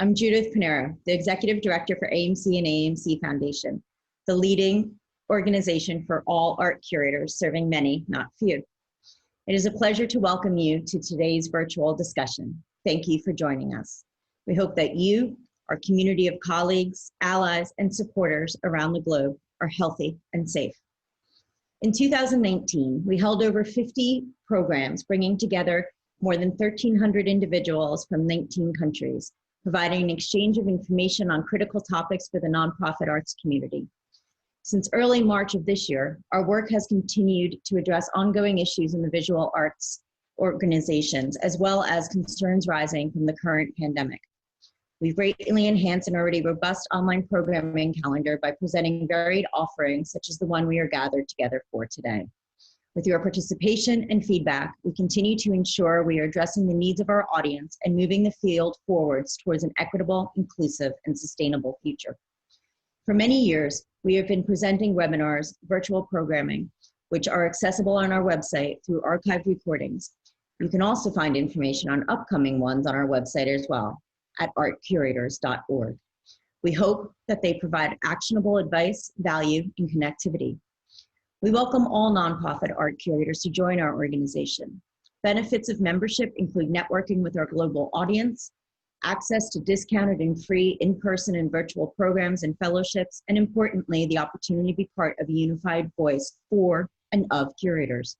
I'm Judith Pinero, the Executive Director for AAMC and AAMC Foundation, the leading organization for all art curators, serving many, not few. It is a pleasure to welcome you to today's virtual discussion. Thank you for joining us. We hope that you, our community of colleagues, allies, and supporters around the globe are healthy and safe. In 2019, we held over 50 programs, bringing together more than 1,300 individuals from 19 countries, providing an exchange of information on critical topics for the nonprofit arts community. Since early March of this year, our work has continued to address ongoing issues in the visual arts organizations, as well as concerns rising from the current pandemic. We've greatly enhanced an already robust online programming calendar by presenting varied offerings, such as the one we are gathered together for today. With your participation and feedback, we continue to ensure we are addressing the needs of our audience and moving the field forwards towards an equitable, inclusive, and sustainable future. For many years, we have been presenting webinars, virtual programming, which are accessible on our website through archived recordings. You can also find information on upcoming ones on our website as well at artcurators.org. We hope that they provide actionable advice, value, and connectivity. We welcome all nonprofit art curators to join our organization. Benefits of membership include networking with our global audience, access to discounted and free in-person and virtual programs and fellowships, and importantly, the opportunity to be part of a unified voice for and of curators.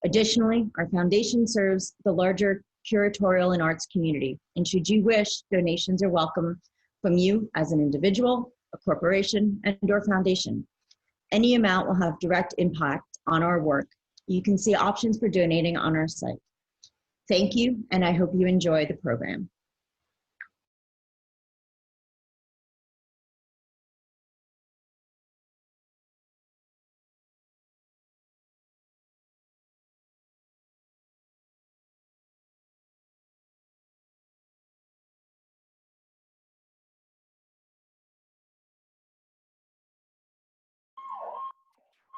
Additionally, our foundation serves the larger curatorial and arts community, and should you wish, donations are welcome from you as an individual, a corporation, and/or foundation. Any amount will have direct impact on our work. You can see options for donating on our site. Thank you, and I hope you enjoy the program.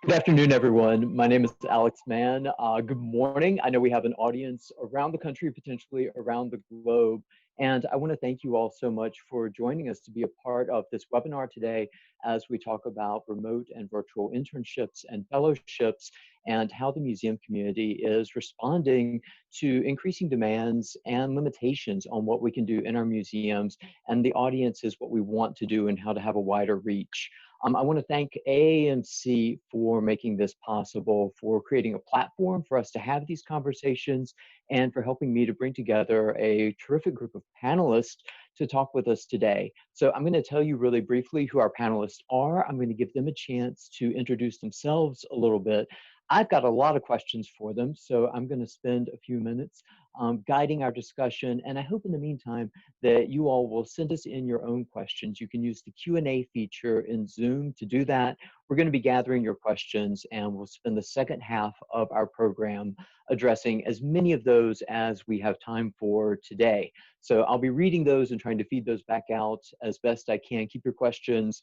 Good afternoon, everyone. My name is Alex Mann. Good morning. I know we have an audience around the country, potentially around the globe. And I want to thank you all so much for joining us to be a part of this webinar today as we talk about remote and virtual internships and fellowships and how the museum community is responding to increasing demands and limitations on what we can do in our museums. And the audience is what we want to do and how to have a wider reach. I want to thank AAMC for making this possible, for creating a platform for us to have these conversations, and for helping me to bring together a terrific group of panelists to talk with us today. So I'm going to tell you really briefly who our panelists are. I'm going to give them a chance to introduce themselves a little bit. I've got a lot of questions for them, so I'm going to spend a few minutes guiding our discussion, and I hope in the meantime that you all will send us in your own questions. You can use the Q&A feature in Zoom to do that. We're going to be gathering your questions, and we'll spend the second half of our program addressing as many of those as we have time for today. So I'll be reading those and trying to feed those back out as best I can. Keep your questions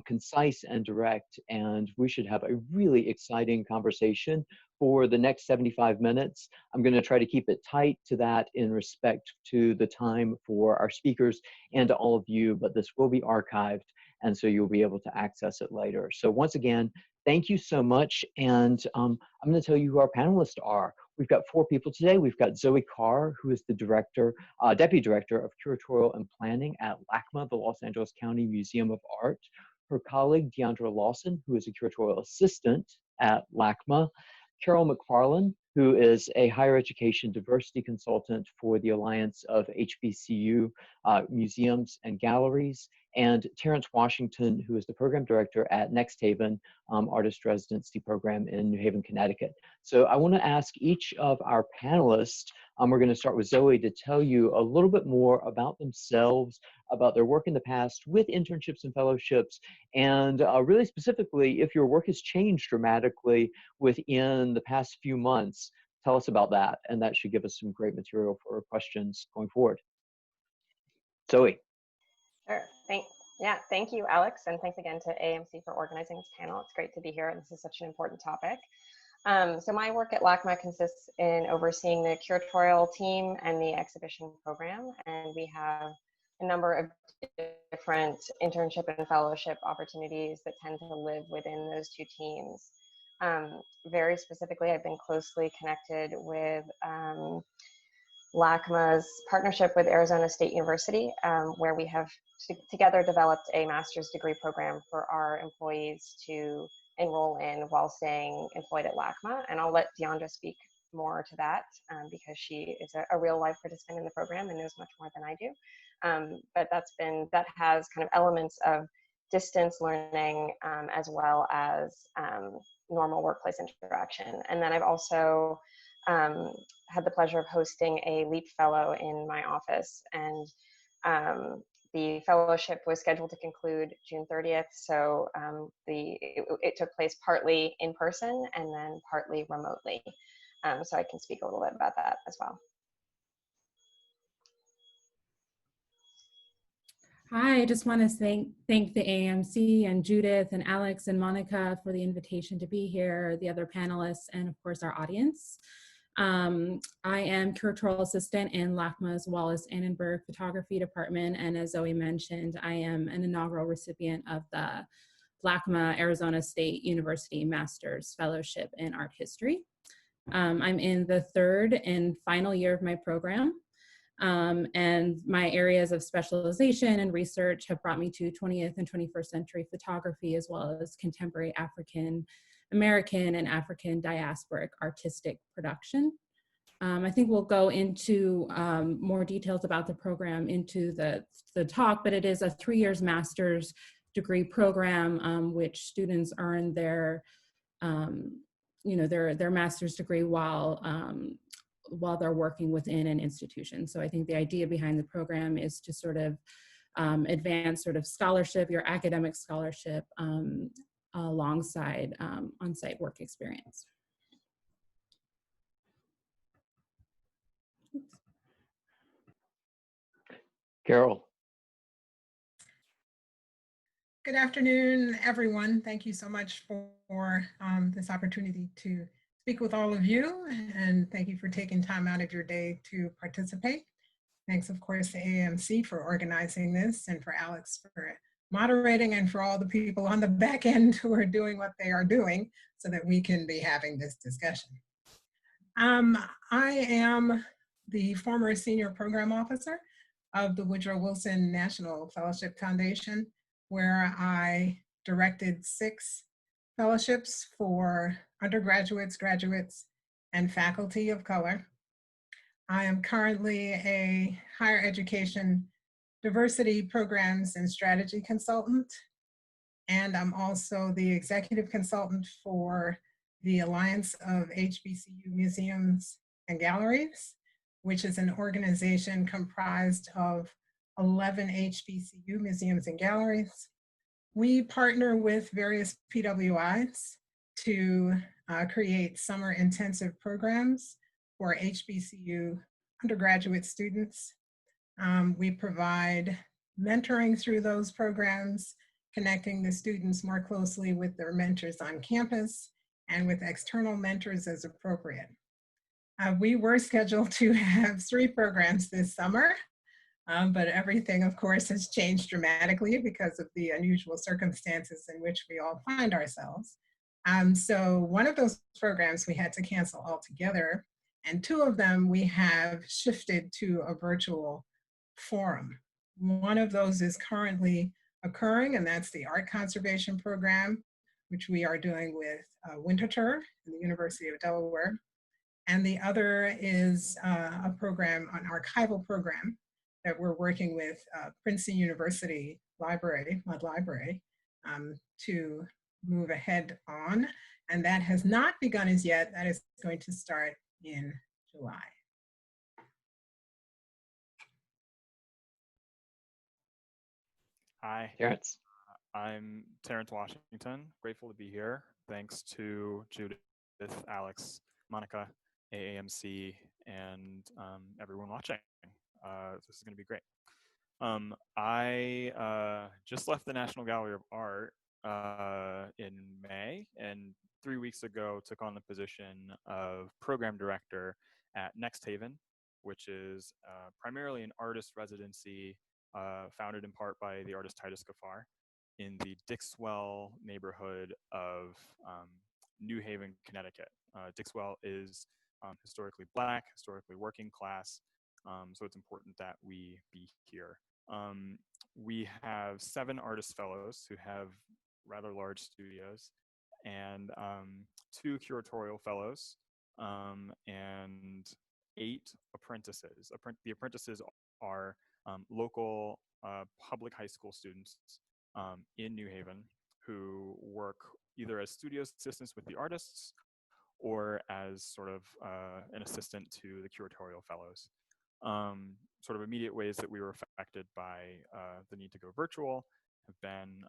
concise and direct, and we should have a really exciting conversation for the next 75 minutes. I'm going to try to keep it tight to that in respect to the time for our speakers and to all of you, but this will be archived, and so you'll be able to access it later. So once again, thank you so much, and I'm going to tell you who our panelists are. We've got 4 people today. We've got Zoe Kahr, who is the Deputy Director of Curatorial and Planning at LACMA, the Los Angeles County Museum of Art. Her colleague, Deandra Lawson, who is a Curatorial Assistant at LACMA. Carol McFarland, who is a higher education diversity consultant for the Alliance of HBCU Museums and Galleries, and Terrence Washington, who is the program director at Next Haven Artist Residency Program in New Haven, Connecticut. So I want to ask each of our panelists, we're going to start with Zoe, to tell you a little bit more about themselves, about their work in the past with internships and fellowships, and really specifically, if your work has changed dramatically within the past few months. Tell us about that, and that should give us some great material for questions going forward. Zoe. Sure. Thank you, Alex, and thanks again to AAMC for organizing this panel. It's great to be here, and this is such an important topic. So my work at LACMA consists in overseeing the curatorial team and the exhibition program, and we have a number of different internship and fellowship opportunities that tend to live within those two teams. Very specifically, I've been closely connected with LACMA's partnership with Arizona State University, where we have together developed a master's degree program for our employees to enroll in while staying employed at LACMA. And I'll let Deandra speak more to that because she is a real life participant in the program and knows much more than I do. But that has kind of elements of distance learning as well as normal workplace interaction. And then I've also had the pleasure of hosting a LEAP fellow in my office, and the fellowship was scheduled to conclude June 30th. So it took place partly in person and then partly remotely. So I can speak a little bit about that as well. Hi, I just want to thank the AAMC and Judith and Alex and Monica for the invitation to be here, the other panelists, and of course our audience. I am curatorial assistant in LACMA's Wallace Annenberg Photography Department, and as Zoe mentioned, I am an inaugural recipient of the LACMA Arizona State University Master's Fellowship in Art History. I'm in the third and final year of my program. And my areas of specialization and research have brought me to 20th and 21st century photography, as well as contemporary African American and African diasporic artistic production. I think we'll go into more details about the program into the talk, but it is a 3 years master's degree program, which students earn their master's degree while they're working within an institution. So I think the idea behind the program is to sort of advance sort of scholarship, your academic scholarship, alongside on-site work experience. Carol. Good afternoon, everyone. Thank you so much for this opportunity to speak with all of you, and thank you for taking time out of your day to participate. Thanks, of course, to AAMC for organizing this, and for Alex for moderating, and for all the people on the back end who are doing what they are doing so that we can be having this discussion. I am the former senior program officer of the Woodrow Wilson National Fellowship Foundation, where I directed 6 fellowships for undergraduates, graduates, and faculty of color. I am currently a higher education diversity programs and strategy consultant, and I'm also the executive consultant for the Alliance of HBCU Museums and Galleries, which is an organization comprised of 11 HBCU museums and galleries. We partner with various PWIs to create summer intensive programs for HBCU undergraduate students. We provide mentoring through those programs, connecting the students more closely with their mentors on campus and with external mentors as appropriate. We were scheduled to have 3 programs this summer, but everything, of course, has changed dramatically because of the unusual circumstances in which we all find ourselves. So one of those programs we had to cancel altogether, and 2 of them we have shifted to a virtual forum. One of those is currently occurring, and that's the Art Conservation Program, which we are doing with Winterthur and the University of Delaware. And the other is a program, an archival program, that we're working with Princeton University Library, Mudd Library, to move ahead on. And that has not begun as yet. That is going to start in July. Hi, Terrence. I'm Terrence Washington. Grateful to be here. Thanks to Judith, Alex, Monica, AAMC, and everyone watching. This is going to be great. I just left the National Gallery of Art in May, and 3 weeks ago took on the position of program director at Next Haven, which is primarily an artist residency founded in part by the artist Titus Kaphar in the Dixwell neighborhood of New Haven, Connecticut. Dixwell is historically Black, historically working class, so it's important that we be here. We have 7 artist fellows who have rather large studios, and 2 curatorial fellows, and 8 apprentices. The apprentices are local public high school students in New Haven who work either as studio assistants with the artists or as sort of an assistant to the curatorial fellows. Sort of immediate ways that we were affected by the need to go virtual have been,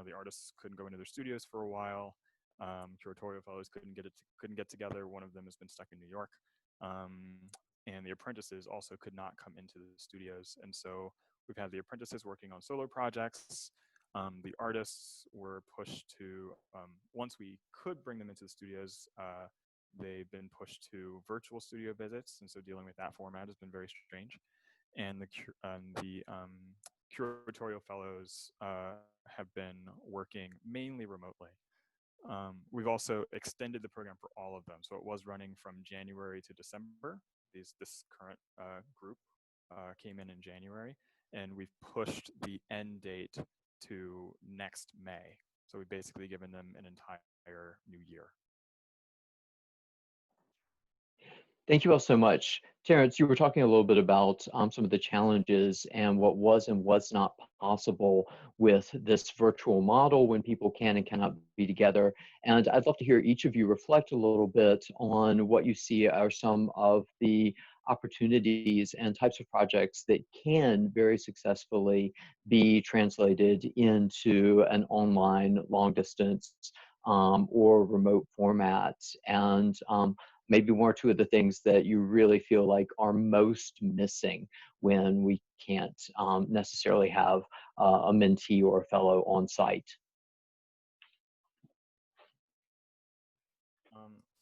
the artists couldn't go into their studios for a while. Curatorial fellows couldn't get together. One of them has been stuck in New York. And the apprentices also could not come into the studios. And so we've had the apprentices working on solo projects. The artists were pushed to, once we could bring them into the studios, they've been pushed to virtual studio visits. And so dealing with that format has been very strange. And the curatorial fellows have been working mainly remotely. We've also extended the program for all of them. So it was running from January to December. This current group came in January, and we've pushed the end date to next May. So we've basically given them an entire new year. Thank you all so much. Terrence, you were talking a little bit about some of the challenges and what was and was not possible with this virtual model when people can and cannot be together. And I'd love to hear each of you reflect a little bit on what you see are some of the opportunities and types of projects that can very successfully be translated into an online long distance or remote format. And maybe 1 or 2 of the things that you really feel like are most missing when we can't necessarily have a mentee or a fellow on site.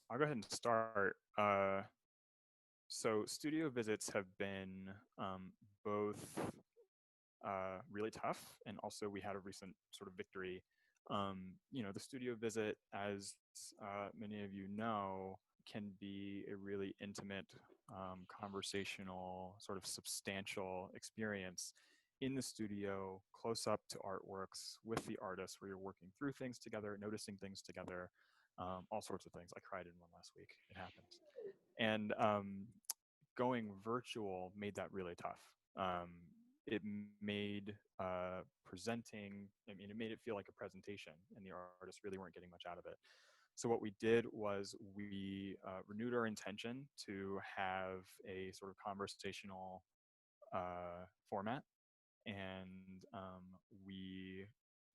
I'll go ahead and start. So studio visits have been both really tough, and also we had a recent sort of victory. The studio visit, as many of you know, can be a really intimate, conversational, sort of substantial experience in the studio, close up to artworks with the artists, where you're working through things together, noticing things together, all sorts of things. I cried in one last week. It happens. And going virtual made that really tough. It made presenting, it made it feel like a presentation, and the artists really weren't getting much out of it. So what we did was we renewed our intention to have a sort of conversational format, and we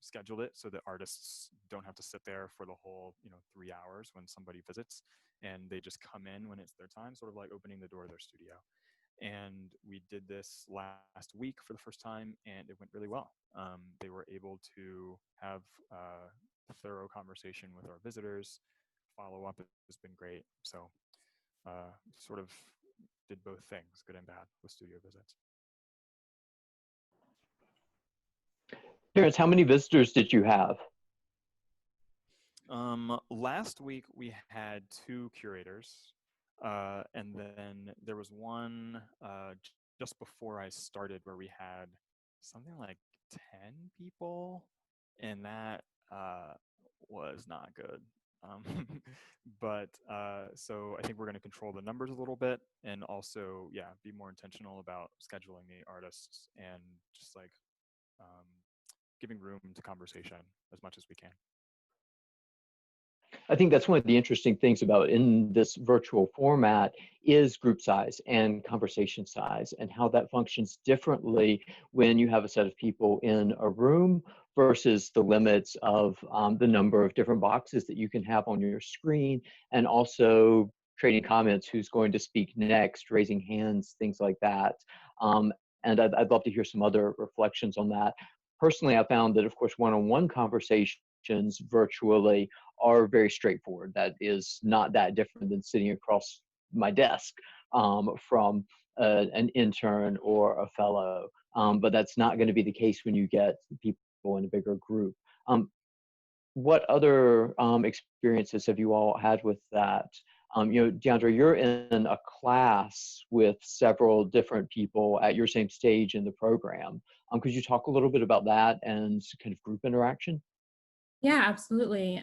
scheduled it so that artists don't have to sit there for the whole 3 hours when somebody visits, and they just come in when it's their time, sort of like opening the door of their studio. And we did this last week for the first time, and it went really well. They were able to have a thorough conversation with our visitors. Follow-up has been great. So sort of did both things, good and bad, with studio visits. Terrence, how many visitors did you have? Last week we had 2 curators. And then there was one just before I started where we had something like 10 people, and that was not good. But so I think we're going to control the numbers a little bit, and also, be more intentional about scheduling the artists and just like giving room to conversation as much as we can. I think that's one of the interesting things about in this virtual format is group size and conversation size, and how that functions differently when you have a set of people in a room versus the limits of the number of different boxes that you can have on your screen, and also trading comments, who's going to speak next, raising hands, things like that. And I'd love to hear some other reflections on that. Personally, I found that, of course, one-on-one conversations virtually are very straightforward. That is not that different than sitting across my desk from an intern or a fellow. but that's not going to be the case when you get people in a bigger group. What other experiences have you all had with that? You know, Deandra, you're in a class with several different people at your same stage in the program. Could you talk a little bit about that and kind of group interaction? Yeah, absolutely.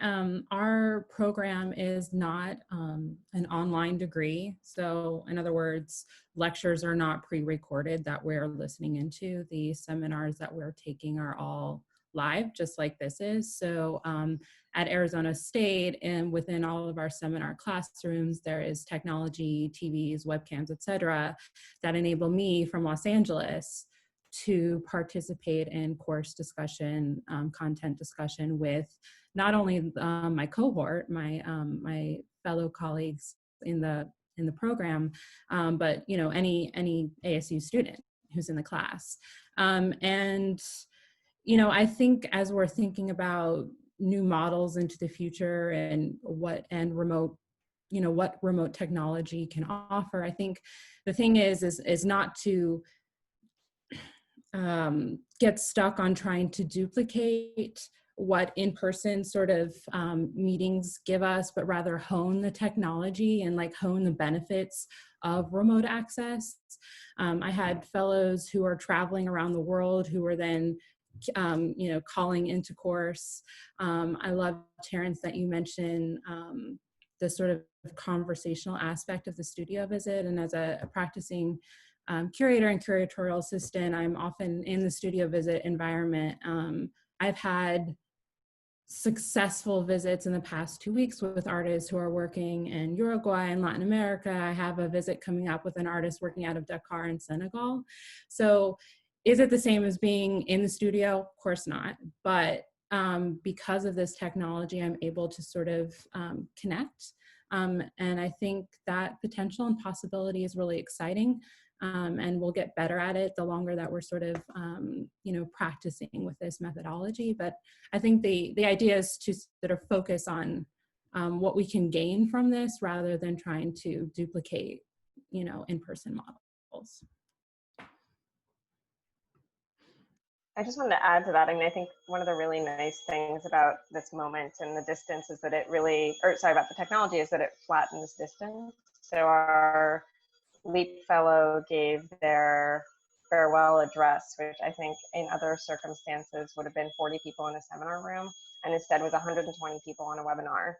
Our program is not an online degree. So in other words, lectures are not pre-recorded that we're listening into. The seminars that we're taking are all live, just like this is. So at Arizona State and within all of our seminar classrooms, there is technology, TVs, webcams, et cetera, that enable me from Los Angeles to participate in course discussion, content discussion with not only my cohort, my fellow colleagues in the program, but you know any ASU student who's in the class. And you know, I think as we're thinking about new models into the future and what remote, you know, what remote technology can offer, I think the thing is not to get stuck on trying to duplicate what in-person sort of meetings give us, but rather hone the technology and like hone the benefits of remote access. I had fellows who are traveling around the world who were then you know, calling into course. I love, Terrence, that you mentioned the sort of conversational aspect of the studio visit. And as a practicing curator and curatorial assistant, I'm often in the studio visit environment. I've had successful visits in the past 2 weeks with artists who are working in Uruguay and Latin America. I have a visit coming up with an artist working out of Dakar in Senegal. So is it the same as being in the studio? Of course not. But because of this technology, I'm able to sort of connect. And I think that potential and possibility is really exciting. And we'll get better at it the longer that we're sort of, you know, practicing with this methodology. But I think the idea is to sort of focus on what we can gain from this rather than trying to duplicate, you know, in-person models. I just wanted to add to that. I mean, I think one of the really nice things about this moment and the distance is that it really, or sorry, about the technology is that it flattens distance. So our LEAP fellow gave their farewell address, which I think in other circumstances would have been 40 people in a seminar room, and instead was 120 people on a webinar.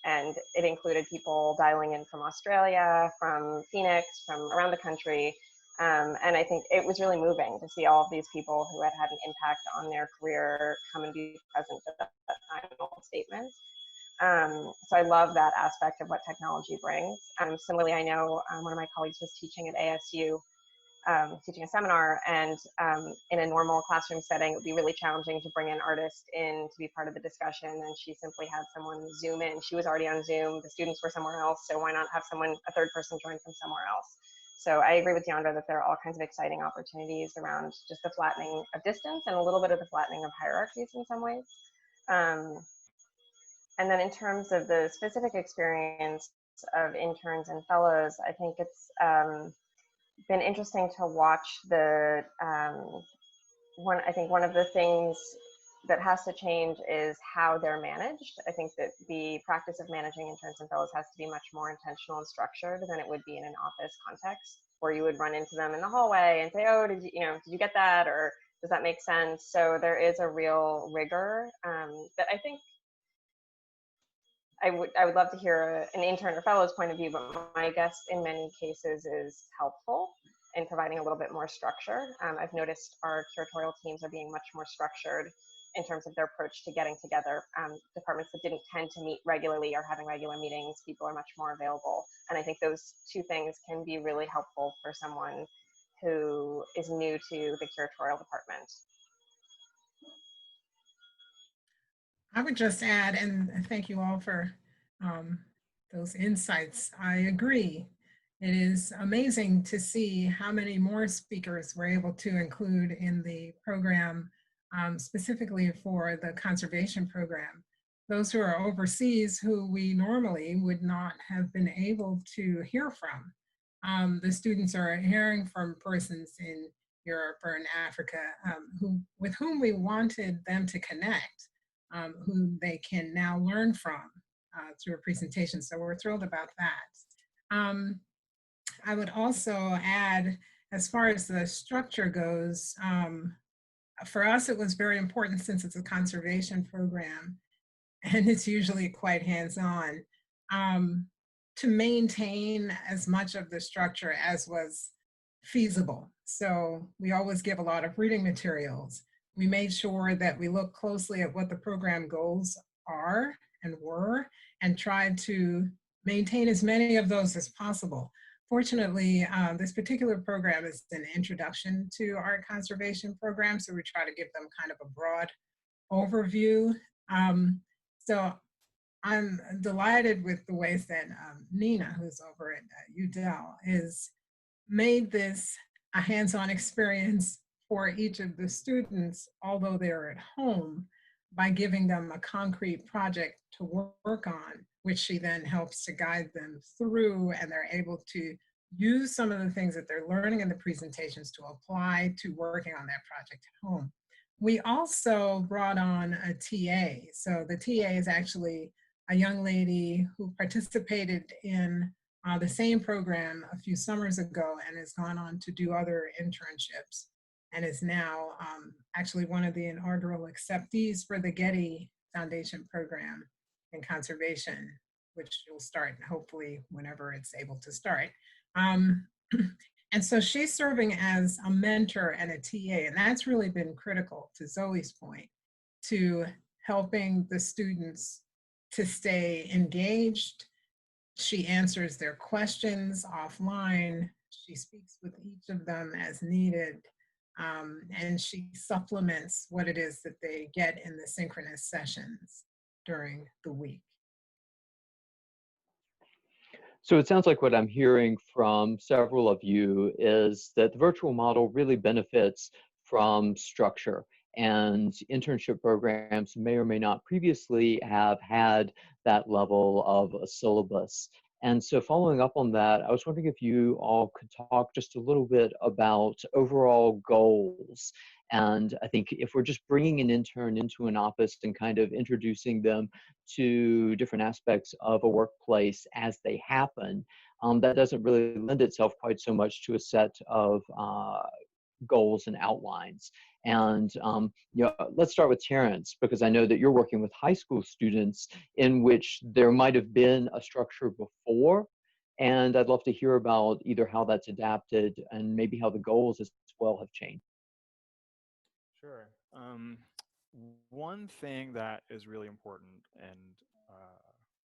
And it included people dialing in from Australia, from Phoenix, from around the country. And I think it was really moving to see all of these people who had had an impact on their career come and be present at that final statement. So I love that aspect of what technology brings. Similarly, I know one of my colleagues was teaching at ASU, teaching a seminar, and in a normal classroom setting, it would be really challenging to bring an artist in to be part of the discussion, and she simply had someone Zoom in. She was already on Zoom, the students were somewhere else, so why not have a third person join from somewhere else? So I agree with Deandra that there are all kinds of exciting opportunities around just the flattening of distance and a little bit of the flattening of hierarchies in some ways. And then in terms of the specific experience of interns and fellows, I think it's been interesting to watch the, I think one of the things that has to change is how they're managed. I think that the practice of managing interns and fellows has to be much more intentional and structured than it would be in an office context, where you would run into them in the hallway and say, oh, did you get that? Or does that make sense? So there is a real rigor that I think I would love to hear an intern or fellow's point of view, but my guess in many cases is helpful in providing a little bit more structure. I've noticed our curatorial teams are being much more structured in terms of their approach to getting together. Departments that didn't tend to meet regularly are having regular meetings. People are much more available. And I think those two things can be really helpful for someone who is new to the curatorial department. I would just add, and thank you all for those insights. I agree. It is amazing to see how many more speakers we're able to include in the program, specifically for the conservation program. Those who are overseas who we normally would not have been able to hear from. The students are hearing from persons in Europe or in Africa, with whom we wanted them to connect, who they can now learn from through a presentation. So we're thrilled about that. I would also add, as far as the structure goes, for us, it was very important, since it's a conservation program and it's usually quite hands-on, to maintain as much of the structure as was feasible. So we always give a lot of reading materials. We made sure that we look closely at what the program goals are and were, and tried to maintain as many of those as possible. Fortunately, this particular program is an introduction to art conservation program, so we try to give them kind of a broad overview. So I'm delighted with the ways that Nina, who's over at UDEL, is made this a hands-on experience for each of the students, although they're at home, by giving them a concrete project to work on, which she then helps to guide them through, and they're able to use some of the things that they're learning in the presentations to apply to working on that project at home. We also brought on a TA. So the TA is actually a young lady who participated in the same program a few summers ago and has gone on to do other internships, and is now actually one of the inaugural acceptees for the Getty Foundation program in conservation, which will start hopefully whenever it's able to start. And so she's serving as a mentor and a TA, and that's really been critical, to Zoe's point, to helping the students to stay engaged. She answers their questions offline. She speaks with each of them as needed. And she supplements what it is that they get in the synchronous sessions during the week. So it sounds like what I'm hearing from several of you is that the virtual model really benefits from structure, and internship programs may or may not previously have had that level of a syllabus. And so following up on that, I was wondering if you all could talk just a little bit about overall goals. And I think if we're just bringing an intern into an office and kind of introducing them to different aspects of a workplace as they happen, that doesn't really lend itself quite so much to a set of goals and outlines. And let's start with Terrence, because I know that you're working with high school students in which there might have been a structure before, and I'd love to hear about either how that's adapted and maybe how the goals as well have changed. Sure. One thing that is really important and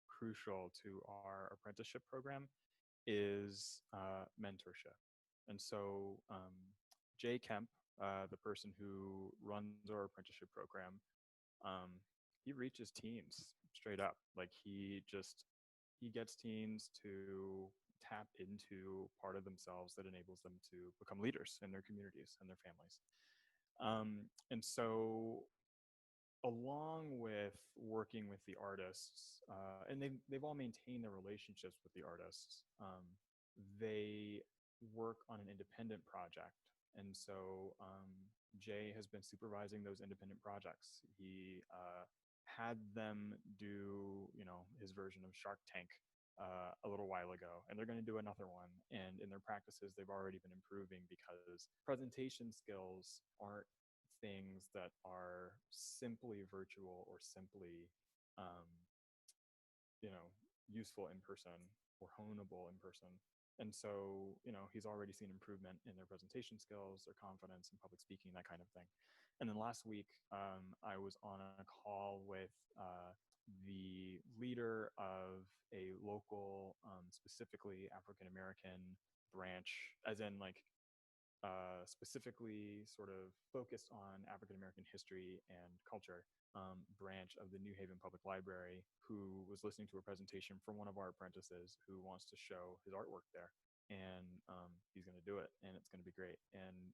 crucial to our apprenticeship program is mentorship. And so Jay Kemp, the person who runs our apprenticeship program, he reaches teens straight up. Like he gets teens to tap into part of themselves that enables them to become leaders in their communities and their families. And so along with working with the artists, and they've all maintained their relationships with the artists, they work on an independent project. And so Jay has been supervising those independent projects. He had them do, his version of Shark Tank a little while ago, and they're going to do another one. And in their practices, they've already been improving because presentation skills aren't things that are simply virtual or simply, useful in person or honable in person. And so, he's already seen improvement in their presentation skills, their confidence in public speaking, that kind of thing. And then last week, I was on a call with the leader of a local, specifically African-American branch, as in specifically sort of focused on African-American history and culture, branch of the New Haven Public Library, who was listening to a presentation from one of our apprentices who wants to show his artwork there. And he's going to do it, and it's going to be great. And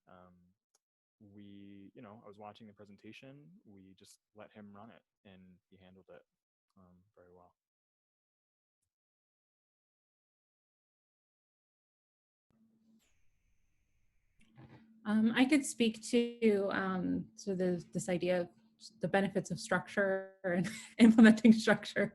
I was watching the presentation, we just let him run it, and he handled it very well. I could speak to this idea of the benefits of structure and implementing structure.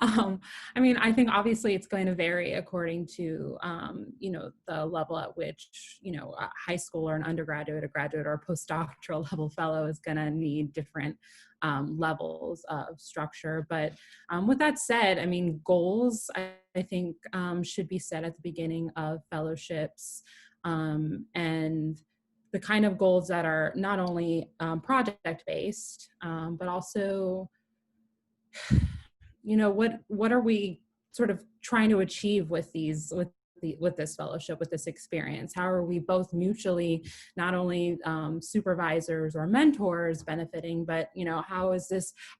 I mean, I think obviously it's going to vary according to, the level at which, a high school or an undergraduate, a graduate, or a postdoctoral level fellow is going to need different levels of structure. But with that said, I mean, goals, I think, should be set at the beginning of fellowships, and the kind of goals that are not only project-based, but also, what are we sort of trying to achieve with this fellowship, with this experience? How are we both mutually, not only supervisors or mentors benefiting, but how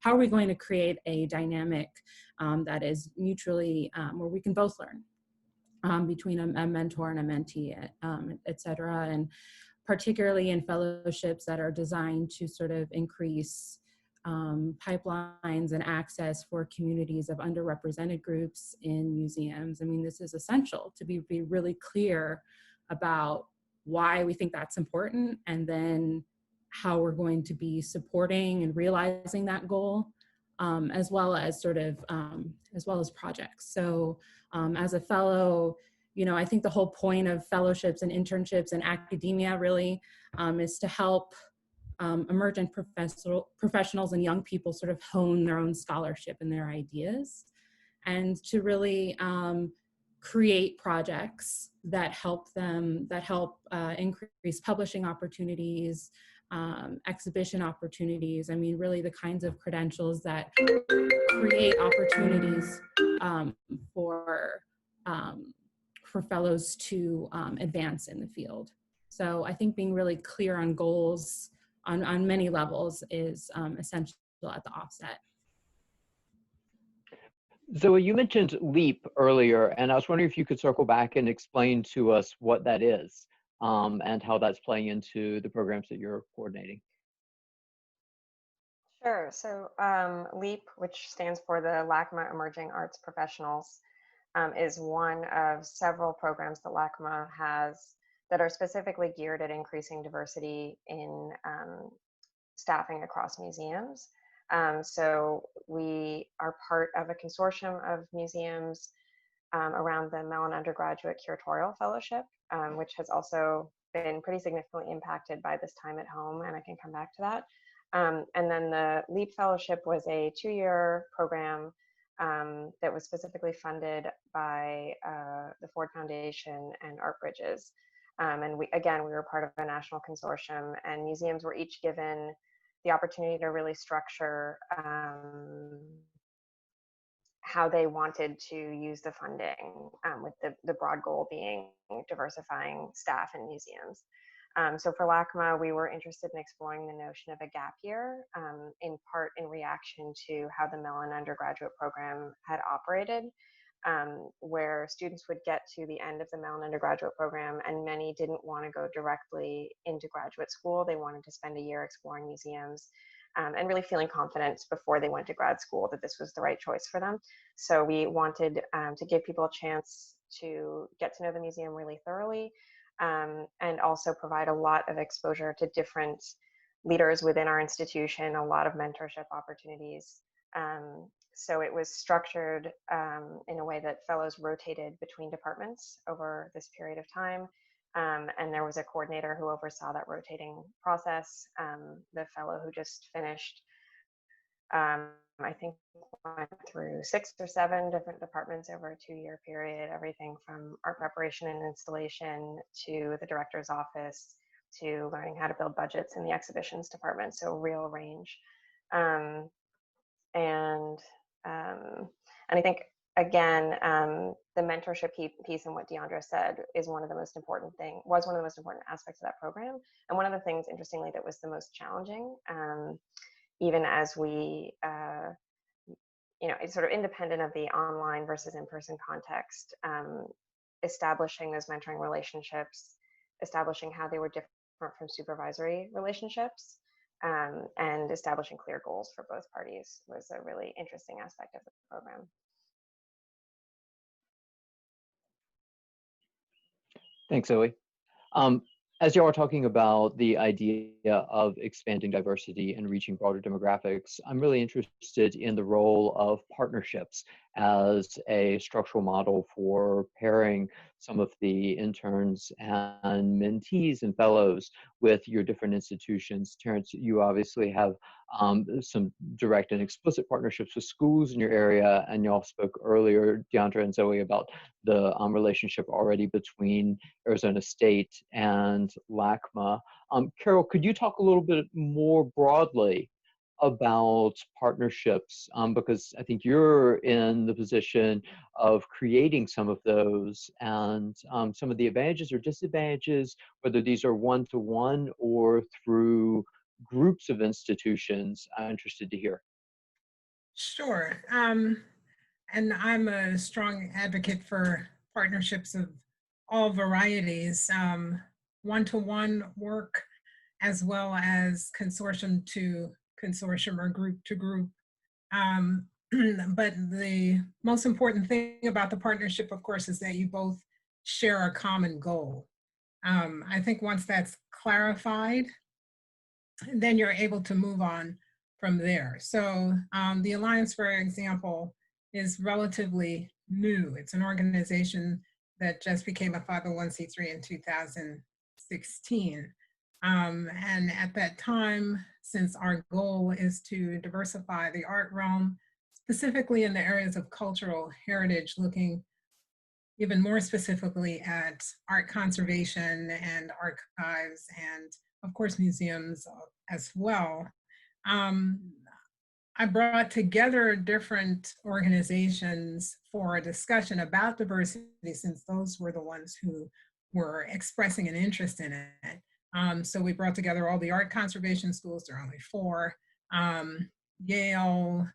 are we going to create a dynamic that is mutually where we can both learn between a mentor and a mentee, et cetera, and particularly in fellowships that are designed to sort of increase pipelines and access for communities of underrepresented groups in museums. I mean, this is essential to be really clear about why we think that's important, and then how we're going to be supporting and realizing that goal, as well as projects. So as a fellow, I think the whole point of fellowships and internships and academia really is to help emergent professionals and young people sort of hone their own scholarship and their ideas, and to really create projects that help increase publishing opportunities, exhibition opportunities. I mean, really the kinds of credentials that create opportunities for fellows to advance in the field. So I think being really clear on goals on many levels is essential at the offset. Zoe, you mentioned LEAP earlier, and I was wondering if you could circle back and explain to us what that is, and how that's playing into the programs that you're coordinating. Sure. So LEAP, which stands for the LACMA Emerging Arts Professionals, is one of several programs that LACMA has that are specifically geared at increasing diversity in staffing across museums. So we are part of a consortium of museums around the Mellon Undergraduate Curatorial Fellowship, which has also been pretty significantly impacted by this time at home, and I can come back to that. And then the LEAP Fellowship was a 2-year program that was specifically funded by the Ford Foundation and Art Bridges. And we were part of a national consortium, and museums were each given the opportunity to really structure how they wanted to use the funding, with the broad goal being diversifying staff in museums. So for LACMA, we were interested in exploring the notion of a gap year, in part in reaction to how the Mellon undergraduate program had operated, where students would get to the end of the Mellon undergraduate program and many didn't want to go directly into graduate school. They wanted to spend a year exploring museums and really feeling confident before they went to grad school that this was the right choice for them. So we wanted to give people a chance to get to know the museum really thoroughly, and also provide a lot of exposure to different leaders within our institution, a lot of mentorship opportunities. So it was structured in a way that fellows rotated between departments over this period of time. And there was a coordinator who oversaw that rotating process. The fellow who just finished, I think, went through 6 or 7 different departments over a 2-year period, everything from art preparation and installation to the director's office to learning how to build budgets in the exhibitions department. So real range. And I think, again, the mentorship piece and what Deandra said is was one of the most important aspects of that program. And one of the things, interestingly, that was the most challenging, even as we, it's sort of independent of the online versus in-person context, establishing those mentoring relationships, establishing how they were different from supervisory relationships, and establishing clear goals for both parties was a really interesting aspect of the program. Thanks, Zoe. And as you are talking about the idea of expanding diversity and reaching broader demographics, I'm really interested in the role of partnerships as a structural model for pairing some of the interns and mentees and fellows with your different institutions. Terrence, you obviously have some direct and explicit partnerships with schools in your area, and y'all spoke earlier, Deandra and Zoe, about the relationship already between Arizona State and LACMA. Carol, could you talk a little bit more broadly about partnerships? Because I think you're in the position of creating some of those, and some of the advantages or disadvantages, whether these are one-to-one or through groups of institutions. I'm interested to hear. Sure. And I'm a strong advocate for partnerships of all varieties, one-to-one work, as well as consortium to consortium or group to group. But the most important thing about the partnership, of course, is that you both share a common goal. I think once that's clarified, then you're able to move on from there. So the Alliance, for example, is relatively new. It's an organization that just became a 501c3 in 2016. And at that time, since our goal is to diversify the art realm, specifically in the areas of cultural heritage, looking even more specifically at art conservation and archives and, of course, museums as well. I brought together different organizations for a discussion about diversity, since those were the ones who were expressing an interest in it. So we brought together all the art conservation schools, there are only 4, Yale,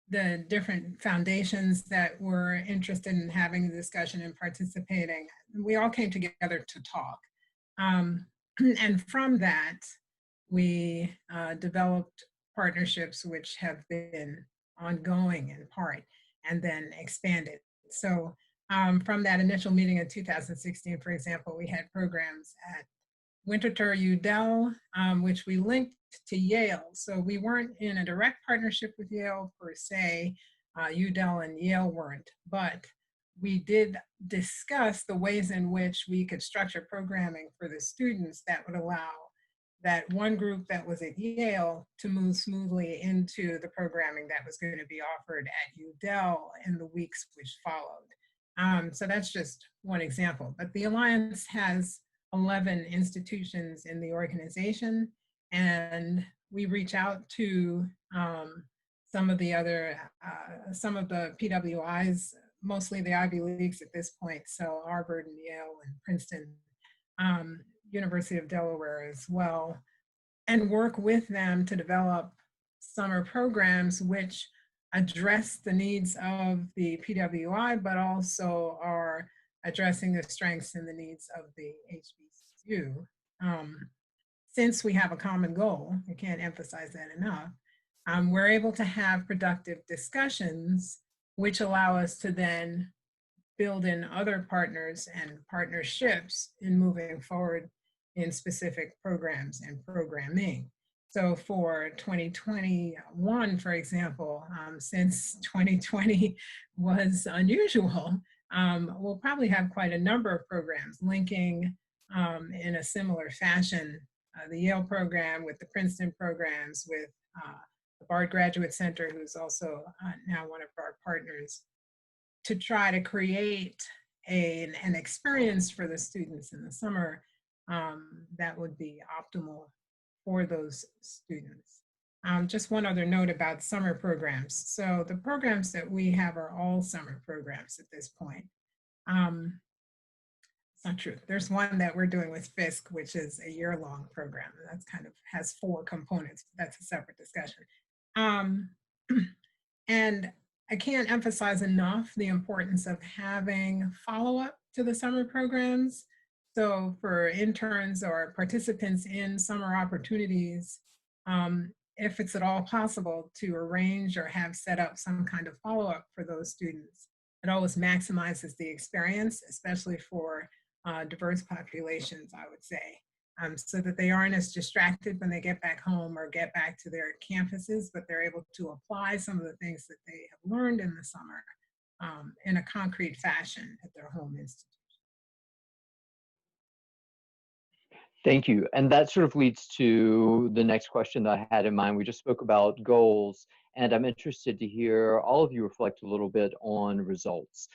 the different foundations that were interested in having the discussion and participating. We all came together to talk. And from that, we developed partnerships which have been ongoing in part and then expanded. So from that initial meeting in 2016, for example, we had programs at Winterthur UDEL, which we linked to Yale. So we weren't in a direct partnership with Yale per se, UDEL and Yale weren't, but we did discuss the ways in which we could structure programming for the students that would allow that one group that was at Yale to move smoothly into the programming that was going to be offered at UDEL in the weeks which followed. So that's just one example, but the Alliance has 11 institutions in the organization, and we reach out to some of the other, some of the PWIs, mostly the Ivy Leagues at this point, so Harvard and Yale and Princeton, University of Delaware as well, and work with them to develop summer programs which address the needs of the PWI, but also are addressing the strengths and the needs of the HBCU. Since we have a common goal, I can't emphasize that enough, we're able to have productive discussions which allow us to then build in other partners and partnerships in moving forward in specific programs and programming. So for 2021, for example, since 2020 was unusual, we'll probably have quite a number of programs linking in a similar fashion, the Yale program with the Princeton programs, with the Bard Graduate Center, who's also now one of our partners, to try to create an experience for the students in the summer that would be optimal for those students. Just one other note about summer programs. So the programs that we have are all summer programs at this point. It's not true. There's one that we're doing with Fisk, which is a year-long program. That's kind of has 4 components. That's a separate discussion. And I can't emphasize enough the importance of having follow-up to the summer programs. So for interns or participants in summer opportunities, if it's at all possible to arrange or have set up some kind of follow-up for those students, it always maximizes the experience, especially for diverse populations, I would say, so that they aren't as distracted when they get back home or get back to their campuses, but they're able to apply some of the things that they have learned in the summer in a concrete fashion at their home institution. Thank you. And that sort of leads to the next question that I had in mind. We just spoke about goals, and I'm interested to hear all of you reflect a little bit on results.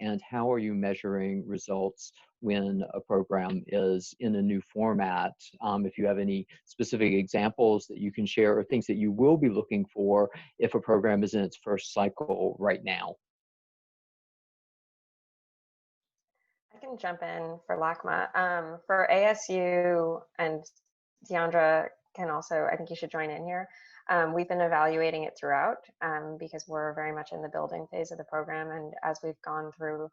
And how are you measuring results when a program is in a new format? If you have any specific examples that you can share or things that you will be looking for if a program is in its first cycle right now. I can jump in for LACMA. For ASU, and Deandra can also, I think you should join in here. We've been evaluating it throughout because we're very much in the building phase of the program. And as we've gone through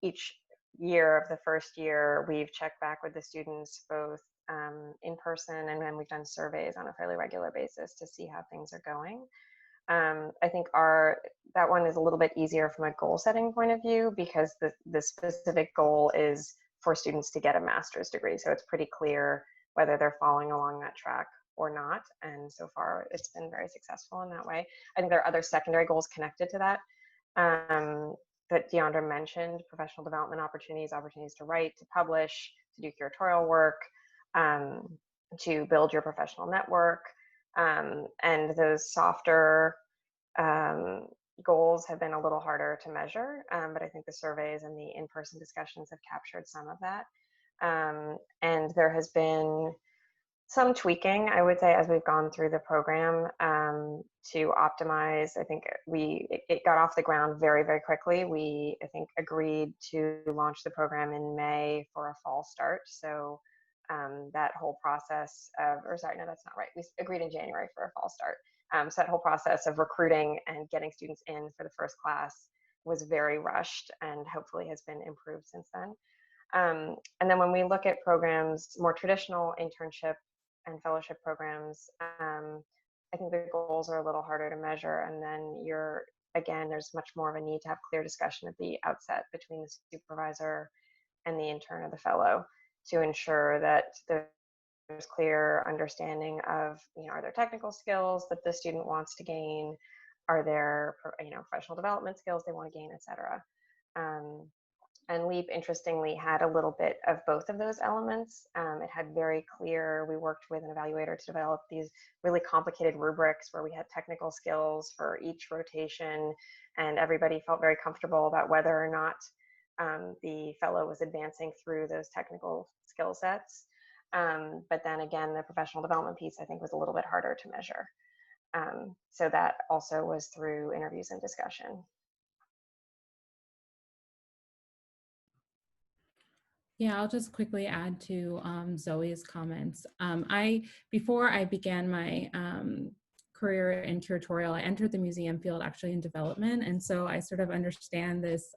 each year of the first year, we've checked back with the students both in person, and then we've done surveys on a fairly regular basis to see how things are going. I think that one is a little bit easier from a goal setting point of view because the specific goal is for students to get a master's degree. So it's pretty clear whether they're following along that track or not. And so far it's been very successful in that way. I think there are other secondary goals connected to that that Deandra mentioned: professional development opportunities, opportunities to write, to publish, to do curatorial work, to build your professional network. And those softer goals have been a little harder to measure, but I think the surveys and the in-person discussions have captured some of that. And there has been some tweaking, I would say, as we've gone through the program to optimize. I think it got off the ground very, very quickly. We, I think, agreed to launch the program in May for a fall start. So that whole process of, or sorry, no, that's not right. We agreed in January for a fall start. So that whole process of recruiting and getting students in for the first class was very rushed and hopefully has been improved since then. And then when we look at programs, more traditional internship and fellowship programs, I think the goals are a little harder to measure. And then again, there's much more of a need to have clear discussion at the outset between the supervisor and the intern or the fellow to ensure that there's clear understanding of, are there technical skills that the student wants to gain? Are there, professional development skills they want to gain, et cetera? And LEAP, interestingly, had a little bit of both of those elements. It had very clear, we worked with an evaluator to develop these really complicated rubrics where we had technical skills for each rotation, and everybody felt very comfortable about whether or not the fellow was advancing through those technical skill sets. But then again, the professional development piece, I think, was a little bit harder to measure. So that also was through interviews and discussion. Yeah, I'll just quickly add to Zoe's comments. Before I began my career in curatorial, I entered the museum field actually in development. And so I sort of understand this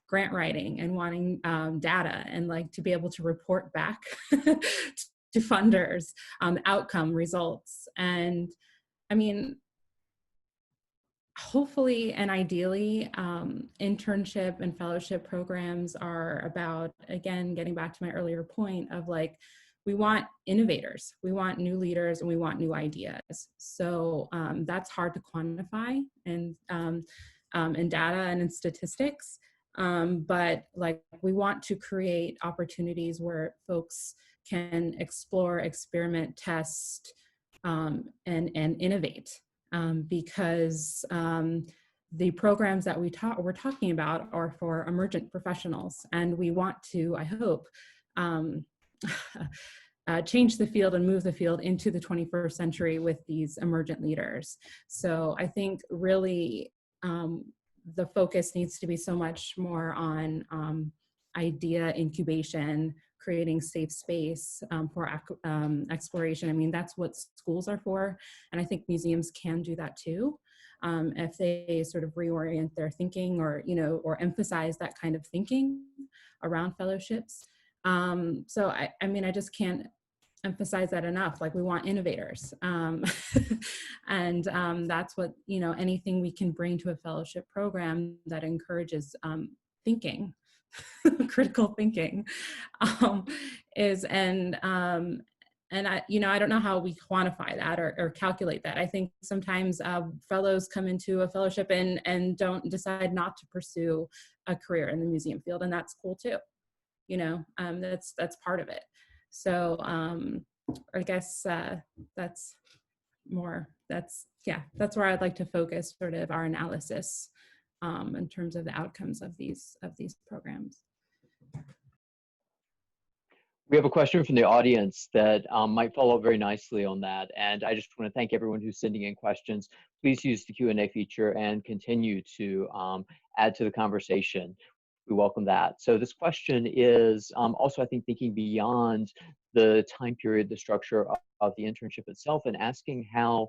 grant writing and wanting data and like to be able to report back to funders, outcome results. And I mean, hopefully and ideally, internship and fellowship programs are about, again, getting back to my earlier point of like, we want innovators, we want new leaders, and we want new ideas. So that's hard to quantify in data and in statistics. But like, we want to create opportunities where folks can explore, experiment, test, and innovate. Because the programs that we're talking about are for emergent professionals, and we want to, I hope, change the field and move the field into the 21st century with these emergent leaders. So I think really the focus needs to be so much more on idea incubation, creating safe space for exploration. I mean, that's what schools are for. And I think museums can do that too, if they sort of reorient their thinking or emphasize that kind of thinking around fellowships. So I mean, I just can't emphasize that enough. Like, we want innovators. And that's what, anything we can bring to a fellowship program that encourages thinking critical thinking is. And I, I don't know how we quantify that or calculate that. I think sometimes fellows come into a fellowship and don't decide not to pursue a career in the museum field, and that's cool too. That's part of it. So I guess that's where I'd like to focus sort of our analysis in terms of the outcomes of these programs. We have a question from the audience that might follow very nicely on that. And I just want to thank everyone who's sending in questions. Please use the Q&A feature and continue to add to the conversation. We welcome that. So this question is also, I think, thinking beyond the time period, the structure of the internship itself, and asking how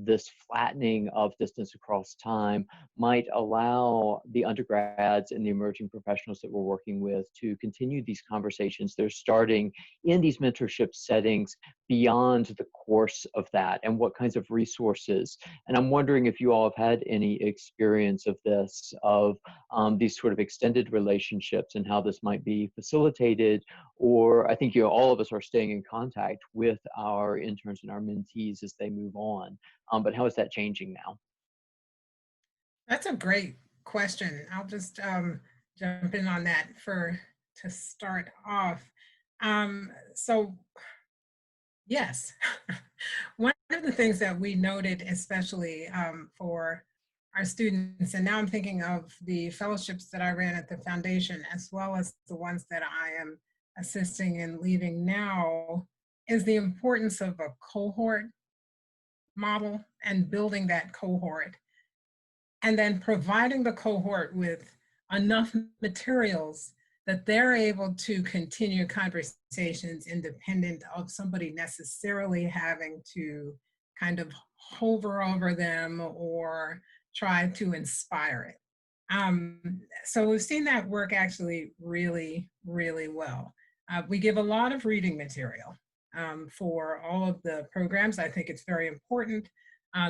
this flattening of distance across time might allow the undergrads and the emerging professionals that we're working with to continue these conversations they're starting in these mentorship settings beyond the course of that, and what kinds of resources. And I'm wondering if you all have had any experience of this, of these sort of extended relationships, and how this might be facilitated, or I think all of us are staying in contact with our interns and our mentees as they move on. But how is that changing now? That's a great question. I'll just jump in on that to start off. So yes, one of the things that we noted, especially for our students, and now I'm thinking of the fellowships that I ran at the foundation, as well as the ones that I am assisting in leading now, is the importance of a cohort model and building that cohort, and then providing the cohort with enough materials that they're able to continue conversations independent of somebody necessarily having to kind of hover over them or try to inspire it. So we've seen that work actually really, really well. We give a lot of reading material for all of the programs. I think it's very important.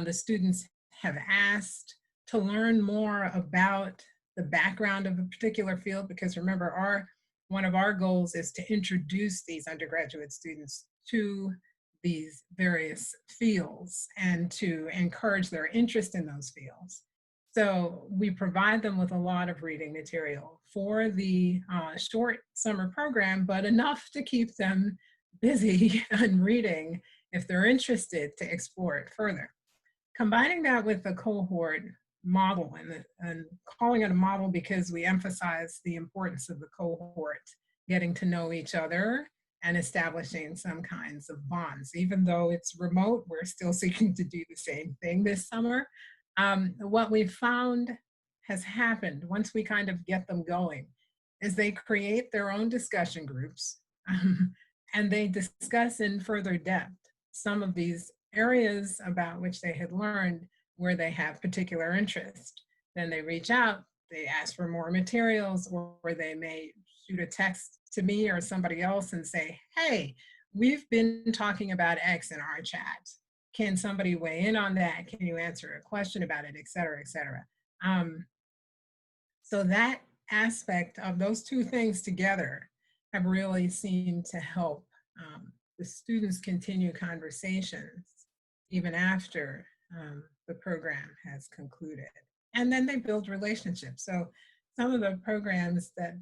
The students have asked to learn more about the background of a particular field, because remember, one of our goals is to introduce these undergraduate students to these various fields and to encourage their interest in those fields. So we provide them with a lot of reading material for the short summer program, but enough to keep them busy and reading if they're interested to explore it further. Combining that with the cohort model, and calling it a model because we emphasize the importance of the cohort getting to know each other and establishing some kinds of bonds. Even though it's remote, we're still seeking to do the same thing this summer. What we've found has happened once we kind of get them going is they create their own discussion groups and they discuss in further depth some of these areas about which they had learned where they have particular interest. Then they reach out, they ask for more materials, or they may shoot a text to me or somebody else and say, hey, we've been talking about X in our chat. Can somebody weigh in on that? Can you answer a question about it, et cetera, et cetera. So that aspect of those two things together have really seemed to help the students continue conversations even after the program has concluded. And then they build relationships. So some of the programs that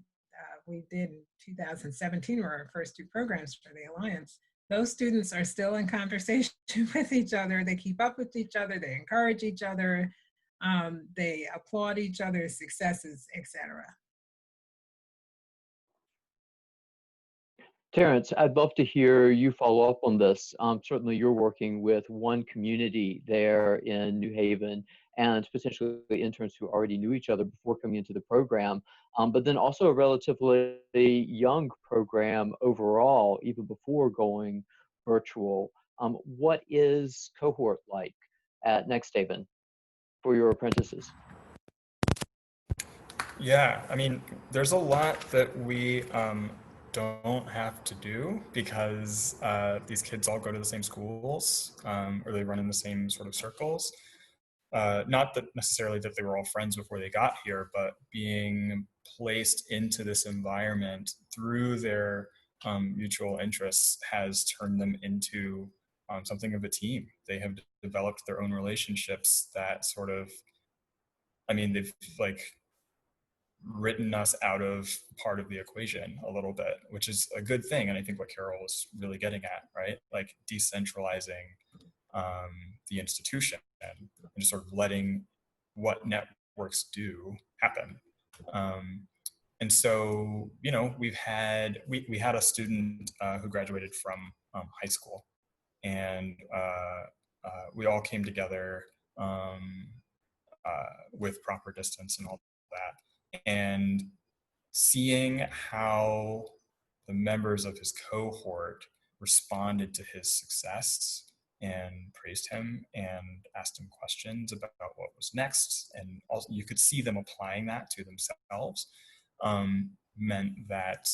we did in 2017 were our first two programs for the Alliance. Those students are still in conversation with each other. They keep up with each other. They encourage each other. They applaud each other's successes, etc. Terrence, I'd love to hear you follow up on this. Certainly you're working with one community there in New Haven and potentially interns who already knew each other before coming into the program, but then also a relatively young program overall, even before going virtual. What is cohort like at Next Haven for your apprentices? Yeah, I mean, there's a lot that we don't have to do because these kids all go to the same schools or they run in the same sort of circles. not that necessarily that they were all friends before they got here, but being placed into this environment through their mutual interests has turned them into something of a team. They have developed their own relationships that sort of, I mean, they've like written us out of part of the equation a little bit, which is a good thing. And I think what Carol was really getting at, right? Like decentralizing the institution and just sort of letting what networks do happen. And so, you know, we had a student who graduated from high school, and we all came together with proper distance and all that. And seeing how the members of his cohort responded to his success and praised him and asked him questions about what was next, and also you could see them applying that to themselves, meant that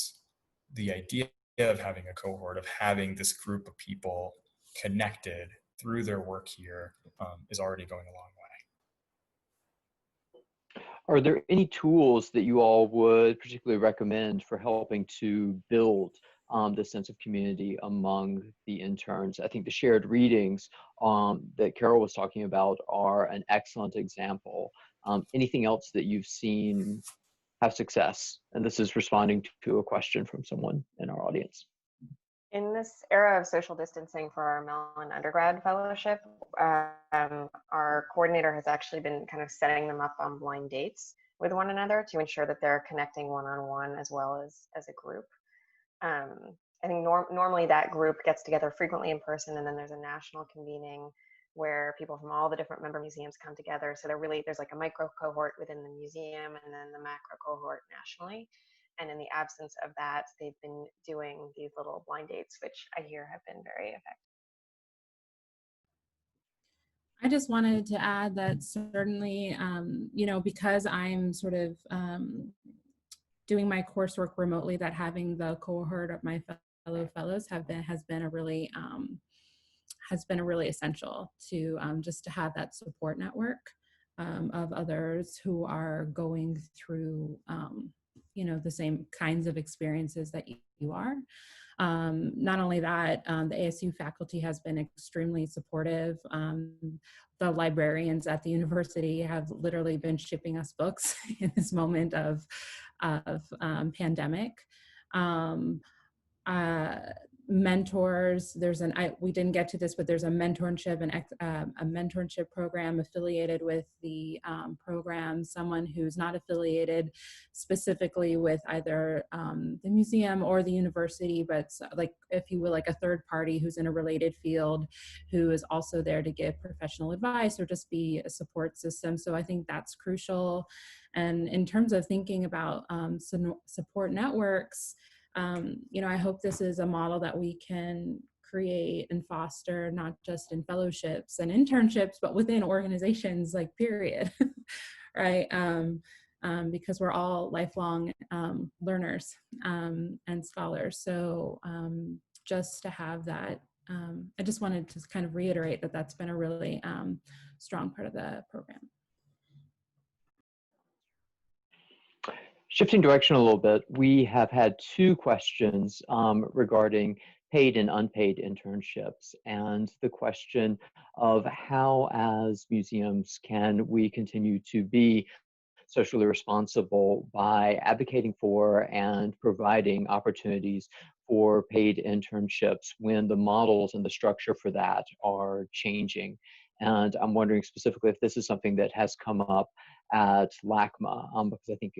the idea of having a cohort, of having this group of people connected through their work here, is already going a long way. Are there any tools that you all would particularly recommend for helping to build the sense of community among the interns? I think the shared readings that Carol was talking about are an excellent example. Anything else that you've seen have success? And this is responding to a question from someone in our audience. In this era of social distancing for our Mellon undergrad fellowship, our coordinator has actually been kind of setting them up on blind dates with one another to ensure that they're connecting one-on-one as well as a group. I think normally that group gets together frequently in person, and then there's a national convening where people from all the different member museums come together. So there's like a micro cohort within the museum and then the macro cohort nationally. And in the absence of that, they've been doing these little blind dates, which I hear have been very effective. I just wanted to add that certainly, you know, because I'm sort of doing my coursework remotely, that having the cohort of my fellow fellows has been a really essential to just to have that support network of others who are going through you know, the same kinds of experiences that you are. Not only that, the ASU faculty has been extremely supportive. The librarians at the university have literally been shipping us books in this moment of pandemic. Mentors, we didn't get to this, but there's a mentorship a mentorship program affiliated with the program. Someone who's not affiliated specifically with either the museum or the university, but like, if you will, like a third party who's in a related field, who is also there to give professional advice or just be a support system. So I think that's crucial. And in terms of thinking about support networks, you know, I hope this is a model that we can create and foster, not just in fellowships and internships, but within organizations, like, period, right? Because we're all lifelong learners and scholars. So just to have that, I just wanted to kind of reiterate that that's been a really strong part of the program. Shifting direction a little bit, we have had two questions regarding paid and unpaid internships, and the question of how, as museums, can we continue to be socially responsible by advocating for and providing opportunities for paid internships when the models and the structure for that are changing. And I'm wondering specifically if this is something that has come up at LACMA, because I think,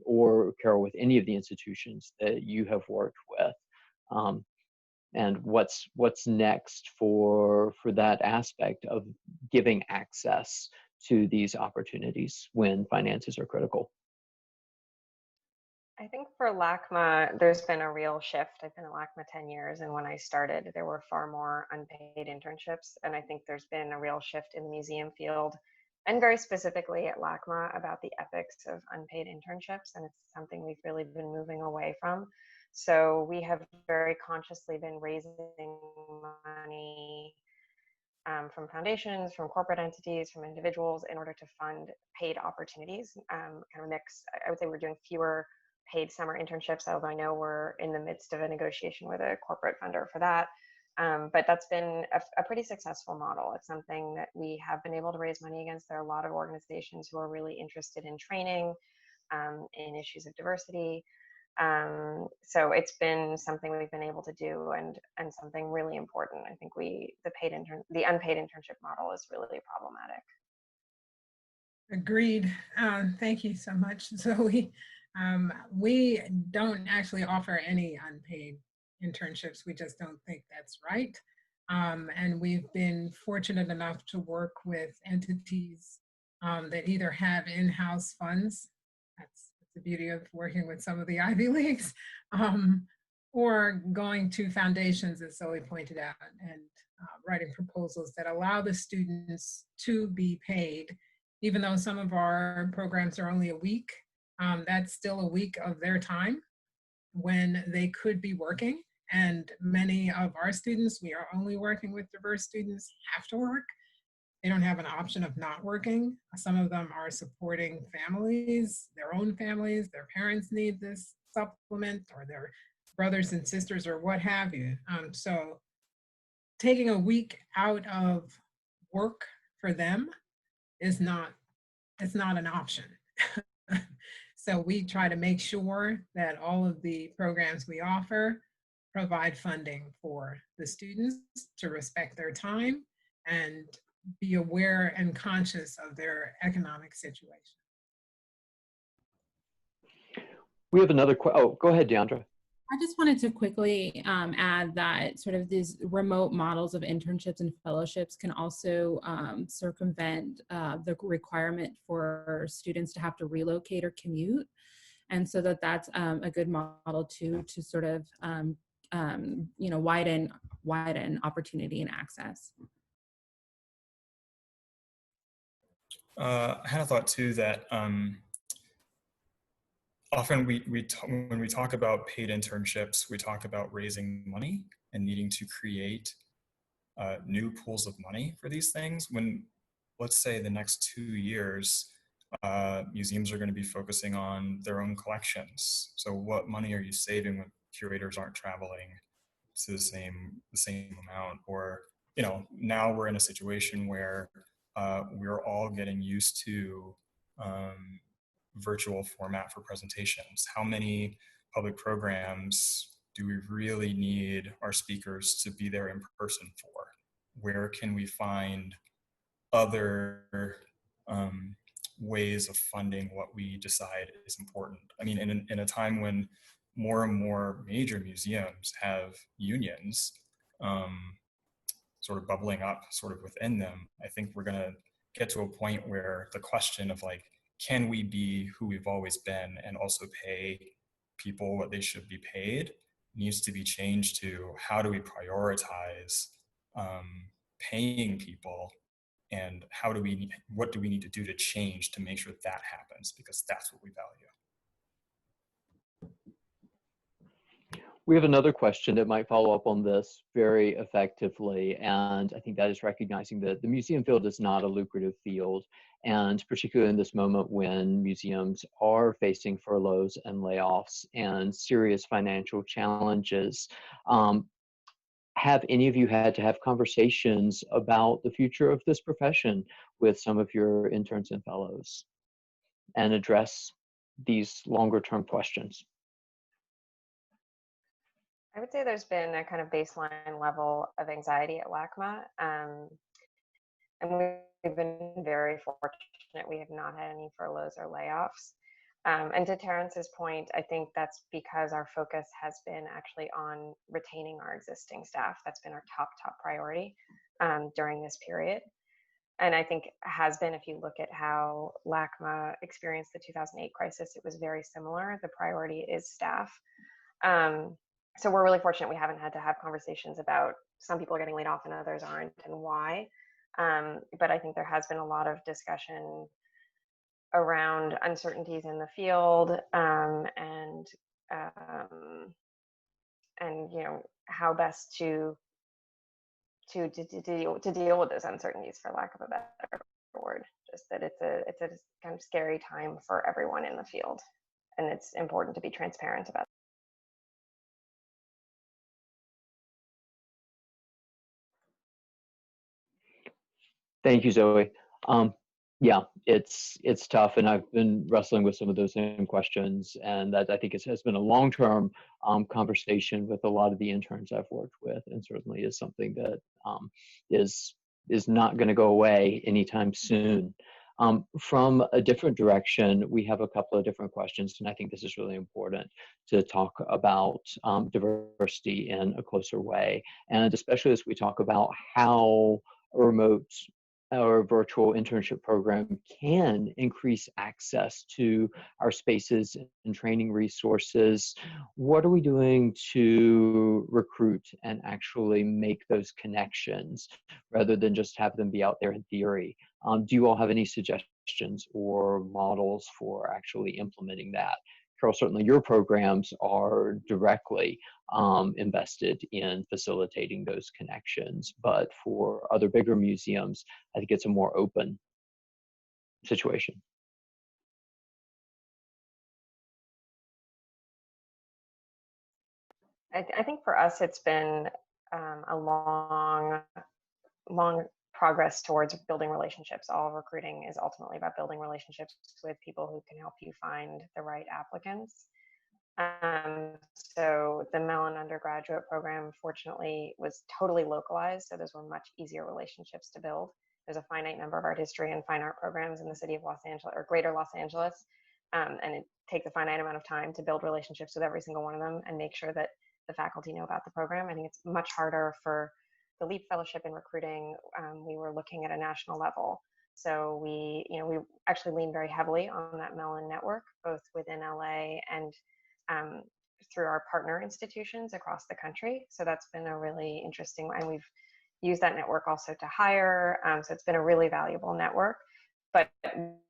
or Carol, with any of the institutions that you have worked with, and what's next for that aspect of giving access to these opportunities when finances are critical. I think for LACMA, there's been a real shift. I've been at LACMA 10 years, and when I started, there were far more unpaid internships. And I think there's been a real shift in the museum field, and very specifically at LACMA, about the ethics of unpaid internships. And it's something we've really been moving away from. So we have very consciously been raising money from foundations, from corporate entities, from individuals in order to fund paid opportunities. Kind of a mix. I would say we're doing fewer paid summer internships, although I know we're in the midst of a negotiation with a corporate funder for that. But that's been a pretty successful model. It's something that we have been able to raise money against. There are a lot of organizations who are really interested in training in issues of diversity. So it's been something we've been able to do, and something really important. I think the unpaid internship model is really problematic. Agreed. Thank you so much, Zoe. We don't actually offer any unpaid internships. We just don't think that's right. And we've been fortunate enough to work with entities that either have in-house funds. That's the beauty of working with some of the Ivy Leagues, or going to foundations, as Zoe pointed out, and writing proposals that allow the students to be paid. Even though some of our programs are only a week, that's still a week of their time when they could be working. And many of our students, we are only working with diverse students, have to work. They don't have an option of not working. Some of them are supporting families, their own families, their parents need this supplement, or their brothers and sisters, or what have you. So taking a week out of work for them is not, it's not an option. So we try to make sure that all of the programs we offer provide funding for the students to respect their time and be aware and conscious of their economic situation. We have another oh, go ahead, Deandra. I just wanted to quickly add that sort of these remote models of internships and fellowships can also circumvent the requirement for students to have to relocate or commute. And so that's a good model to sort of, you know, widen opportunity and access. I had a thought too that often when we talk about paid internships, we talk about raising money and needing to create new pools of money for these things. When, let's say, the next 2 years, museums are going to be focusing on their own collections. So what money are you saving when curators aren't traveling to the same amount? Or, you know, now we're in a situation where we're all getting used to virtual format for presentations. How many public programs do we really need our speakers to be there in person for? Where can we find other ways of funding what we decide is important? I mean, in a time when more and more major museums have unions sort of bubbling up sort of within them, I think we're going to get to a point where the question of like, can we be who we've always been and also pay people what they should be paid, needs to be changed to how do we prioritize paying people, and what do we need to do to change to make sure that happens, because that's what we value. We have another question that might follow up on this very effectively, and I think that is recognizing that the museum field is not a lucrative field, and particularly in this moment when museums are facing furloughs and layoffs and serious financial challenges. Have any of you had to have conversations about the future of this profession with some of your interns and fellows and address these longer term questions? I would say there's been a kind of baseline level of anxiety at LACMA. And we've been very fortunate. We have not had any furloughs or layoffs. And to Terrence's point, I think that's because our focus has been actually on retaining our existing staff. That's been our top priority during this period. And I think has been, if you look at how LACMA experienced the 2008 crisis, it was very similar. The priority is staff. So we're really fortunate we haven't had to have conversations about some people are getting laid off and others aren't, and why. But I think there has been a lot of discussion around uncertainties in the field and you know, how best to deal with those uncertainties, for lack of a better word. Just that it's a kind of scary time for everyone in the field, and it's important to be transparent about. Thank you, Zoe. Yeah, it's tough, and I've been wrestling with some of those same questions, and that I think has been a long-term conversation with a lot of the interns I've worked with, and certainly is something that is not going to go away anytime soon. From a different direction, we have a couple of different questions, and I think this is really important to talk about diversity in a closer way, and especially as we talk about how a remote or virtual internship program can increase access to our spaces and training resources. What are we doing to recruit and actually make those connections rather than just have them be out there in theory? Do you all have any suggestions or models for actually implementing that? Carol, certainly your programs are directly invested in facilitating those connections, but for other bigger museums, I think it's a more open situation. I think for us, it's been a long progress towards building relationships. All recruiting is ultimately about building relationships with people who can help you find the right applicants. So the Mellon undergraduate program, fortunately, was totally localized, so those were much easier relationships to build. There's a finite number of art history and fine art programs in the city of Los Angeles, or greater Los Angeles, and it takes a finite amount of time to build relationships with every single one of them and make sure that the faculty know about the program. I think it's much harder for the LEAP Fellowship in recruiting. We were looking at a national level. So we actually lean very heavily on that Mellon network, both within LA and through our partner institutions across the country. So that's been a really interesting, and we've used that network also to hire. So it's been a really valuable network, but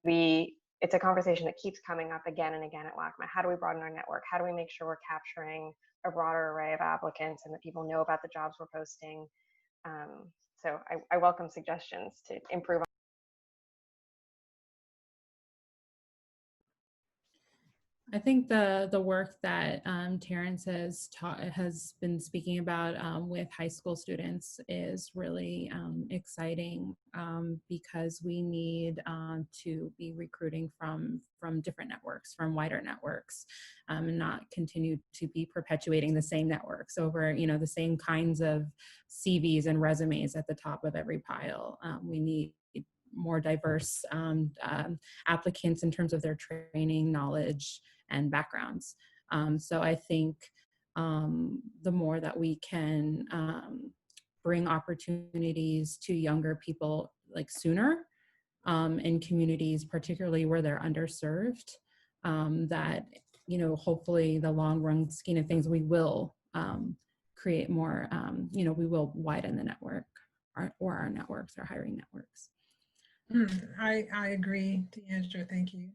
it's a conversation that keeps coming up again and again at LACMA. How do we broaden our network? How do we make sure we're capturing a broader array of applicants and that people know about the jobs we're posting? So I welcome suggestions to improve. I think the work that Terrence has been speaking about with high school students is really exciting because we need to be recruiting from different networks, from wider networks, and not continue to be perpetuating the same networks over the same kinds of CVs and resumes at the top of every pile. We need more diverse applicants in terms of their training, knowledge, and backgrounds. So I think the more that we can bring opportunities to younger people like sooner in communities, particularly where they're underserved, that hopefully the long run scheme of things, we will create more, we will widen the network or our networks, our hiring networks. I agree, Deandra, thank you.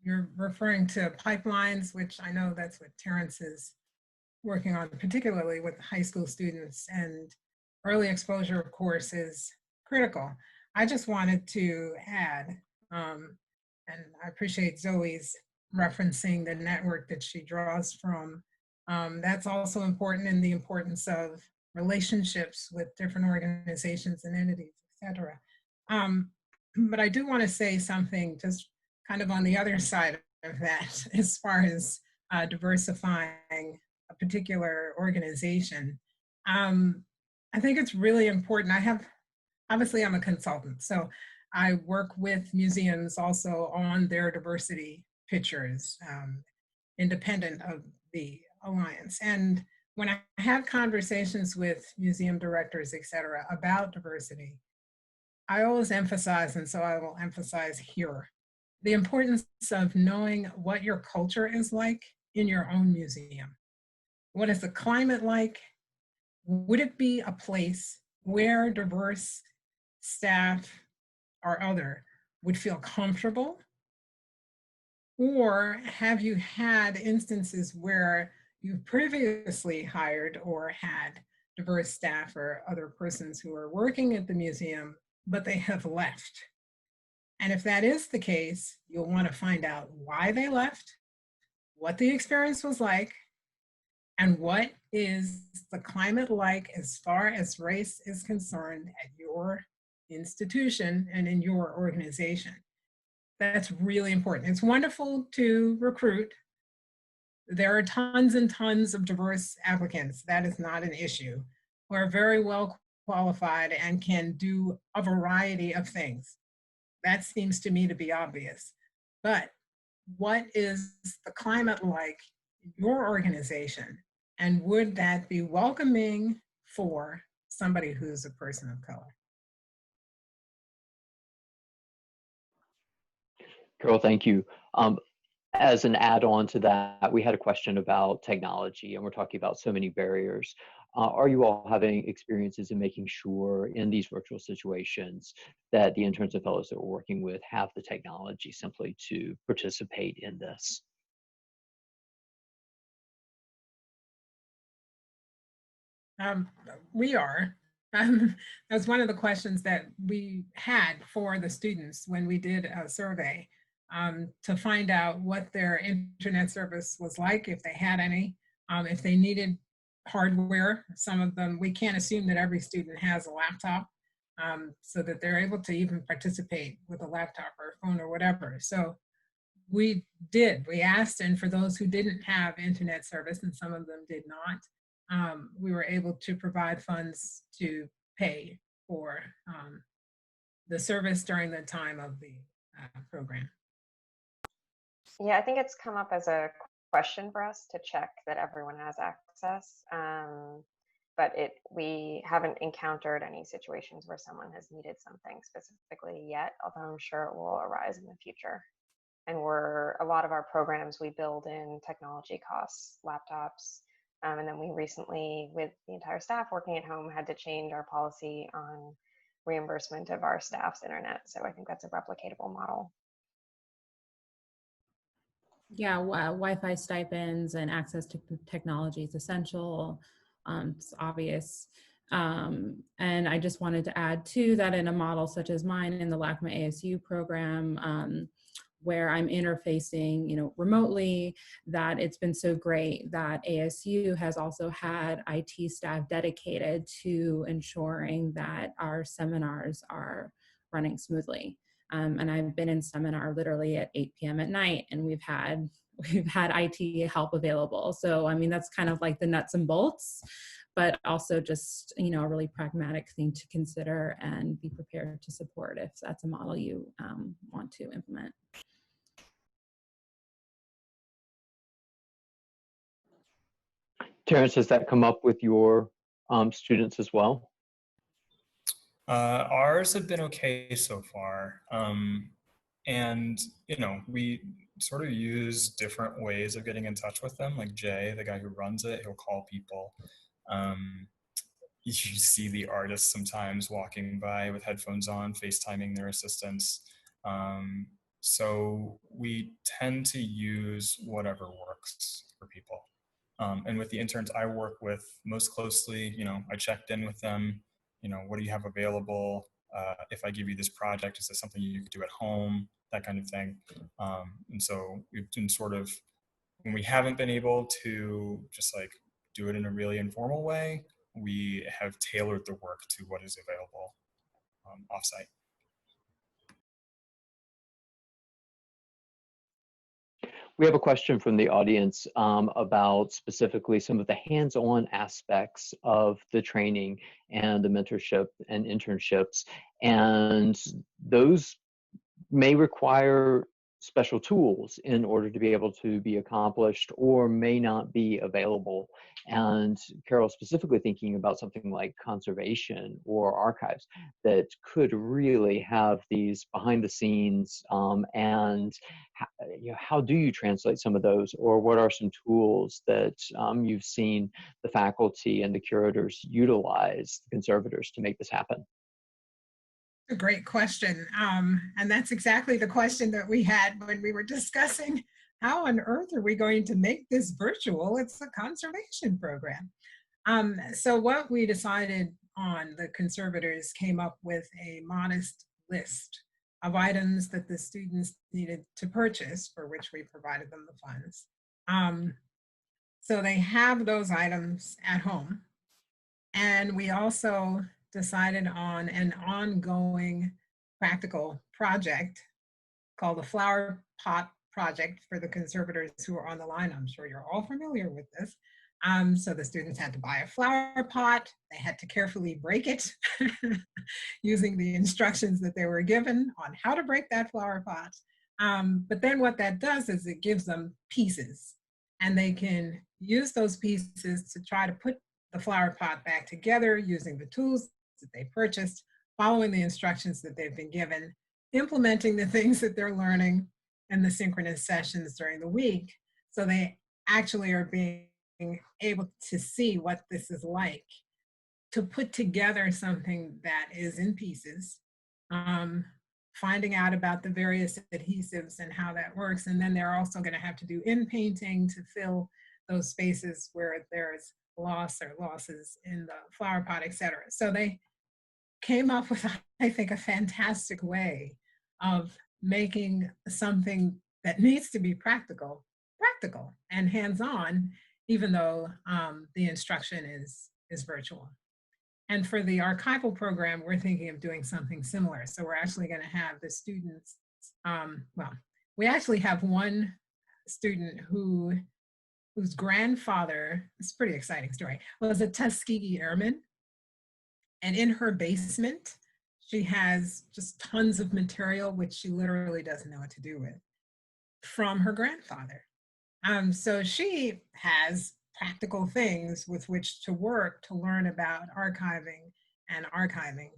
You're referring to pipelines, which I know that's what Terrence is working on, particularly with high school students, and early exposure, of course, is critical. I just wanted to add, and I appreciate Zoe's referencing the network that she draws from. That's also important in the importance of relationships with different organizations and entities, et cetera. But I do want to say something just kind of on the other side of that, as far as diversifying a particular organization. I think it's really important. Obviously I'm a consultant, so I work with museums also on their diversity pictures, independent of the Alliance. And when I have conversations with museum directors, et cetera, about diversity, I always emphasize, and so I will emphasize here, the importance of knowing what your culture is like in your own museum. What is the climate like? Would it be a place where diverse staff or other would feel comfortable? Or have you had instances where you've previously hired or had diverse staff or other persons who are working at the museum, but they have left. And if that is the case, you'll want to find out why they left, what the experience was like, and what is the climate like as far as race is concerned at your institution and in your organization. That's really important. It's wonderful to recruit. There are tons and tons of diverse applicants. That is not an issue, who are very well qualified and can do a variety of things. That seems to me to be obvious. But what is the climate like in your organization? And would that be welcoming for somebody who's a person of color? Carol, thank you. As an add-on to that, we had a question about technology, and we're talking about so many barriers. Are you all having experiences in making sure in these virtual situations that the interns and fellows that we're working with have the technology simply to participate in this? We are. That's one of the questions that we had for the students when we did a survey, to find out what their internet service was like, if they had any, if they needed hardware. Some of them, we can't assume that every student has a laptop, so that they're able to even participate with a laptop or a phone or whatever. So we asked, and for those who didn't have internet service, and some of them did not, we were able to provide funds to pay for the service during the time of the program. Yeah, I think it's come up as a question for us to check that everyone has access, but we haven't encountered any situations where someone has needed something specifically yet, although I'm sure it will arise in the future. And a lot of our programs, we build in technology costs, laptops, and then we recently, with the entire staff working at home, had to change our policy on reimbursement of our staff's internet. So I think that's a replicatable model. Yeah, Wi-Fi stipends and access to technology is essential. It's obvious. And I just wanted to add too that in a model such as mine in the LACMA ASU program, where I'm interfacing, remotely, that it's been so great that ASU has also had IT staff dedicated to ensuring that our seminars are running smoothly. And I've been in seminar literally at 8 p.m. at night, and we've had IT help available. So, I mean, that's kind of like the nuts and bolts, but also just, a really pragmatic thing to consider and be prepared to support if that's a model you want to implement. Terrence, has that come up with your students as well? Ours have been okay so far. And, we sort of use different ways of getting in touch with them. Like Jay, the guy who runs it, he'll call people. You see the artists sometimes walking by with headphones on, FaceTiming their assistants. So we tend to use whatever works for people. And with the interns I work with most closely, I checked in with them. What do you have available? If I give you this project, is this something you could do at home? That kind of thing. And so we've been sort of, when we haven't been able to just like do it in a really informal way, we have tailored the work to what is available offsite. We have a question from the audience about specifically some of the hands-on aspects of the training and the mentorship and internships, and those may require special tools in order to be able to be accomplished or may not be available. And Carol, specifically thinking about something like conservation or archives that could really have these behind the scenes and how do you translate some of those, or what are some tools that you've seen the faculty and the curators utilize, the conservators, to make this happen? A great question. And that's exactly the question that we had when we were discussing how on earth are we going to make this virtual? It's a conservation program. So what we decided on, the Conservators came up with a modest list of items that the students needed to purchase, for which we provided them the funds. So they have those items at home. And we also decided on an ongoing practical project called the Flower Pot Project for the Conservators who are on the line. I'm sure you're all familiar with this. So the students had to buy a flower pot. They had to carefully break it using the instructions that they were given on how to break that flower pot. But then what that does is it gives them pieces, and they can use those pieces to try to put the flower pot back together using the tools that they purchased, following the instructions that they've been given, implementing the things that they're learning in the synchronous sessions during the week. So they actually are being able to see what this is like to put together something that is in pieces, finding out about the various adhesives and how that works. And then they're also going to have to do in painting to fill those spaces where there's loss or losses in the flower pot, et cetera. So they came up with, I think, a fantastic way of making something that needs to be practical and hands-on, even though the instruction is virtual. And for the archival program, we're thinking of doing something similar. So we're actually going to have the students, well, we actually have one student whose grandfather, it's a pretty exciting story, was a Tuskegee Airman. And in her basement, she has just tons of material, which she literally doesn't know what to do with, from her grandfather. So she has practical things with which to work to learn about archiving and archiving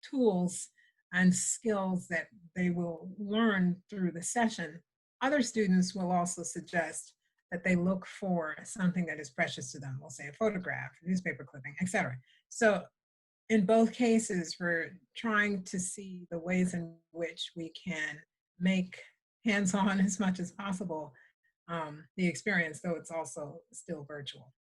tools and skills that they will learn through the session. Other students will also suggest that they look for something that is precious to them. We'll say a photograph, newspaper clipping, etc. So in both cases, we're trying to see the ways in which we can make hands-on as much as possible the experience, though it's also still virtual.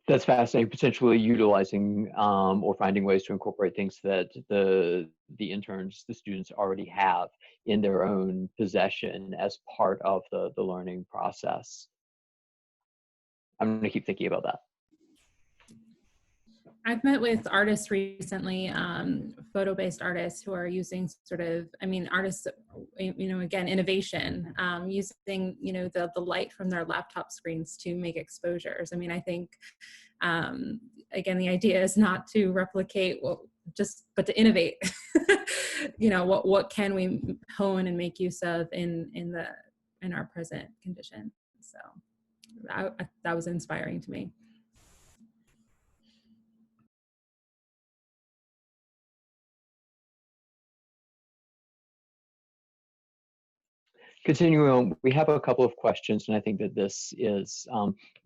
That's fascinating. Potentially utilizing or finding ways to incorporate things that the interns, the students already have in their own possession as part of the learning process. I'm going to keep thinking about that. I've met with artists recently, photo-based artists who are using sort of, I mean, artists, you know, again, innovation, using, you know, the light from their laptop screens to make exposures. I mean, I think, again, the idea is not to replicate but to innovate. You know, what can we hone and make use of in our present condition? So that was inspiring to me. Continuing on, we have a couple of questions, and I think that this is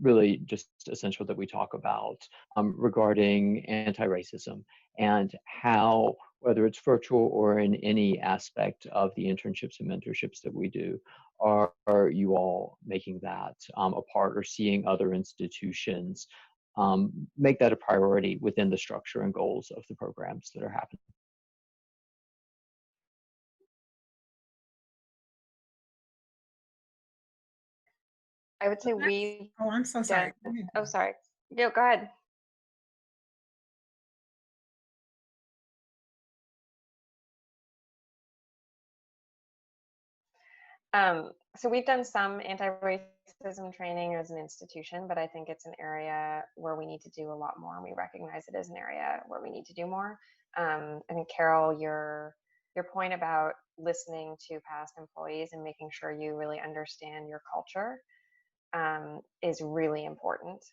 really just essential that we talk about regarding anti-racism and how, whether it's virtual or in any aspect of the internships and mentorships that we do, are you all making that a part or seeing other institutions make that a priority within the structure and goals of the programs that are happening? I would say we. Oh, I'm so sorry. Oh, sorry. No, go ahead. So we've done some anti-racism training as an institution, but I think it's an area where we need to do a lot more, and we recognize it as an area where we need to do more. I think, Carol, your point about listening to past employees and making sure you really understand your culture is really important,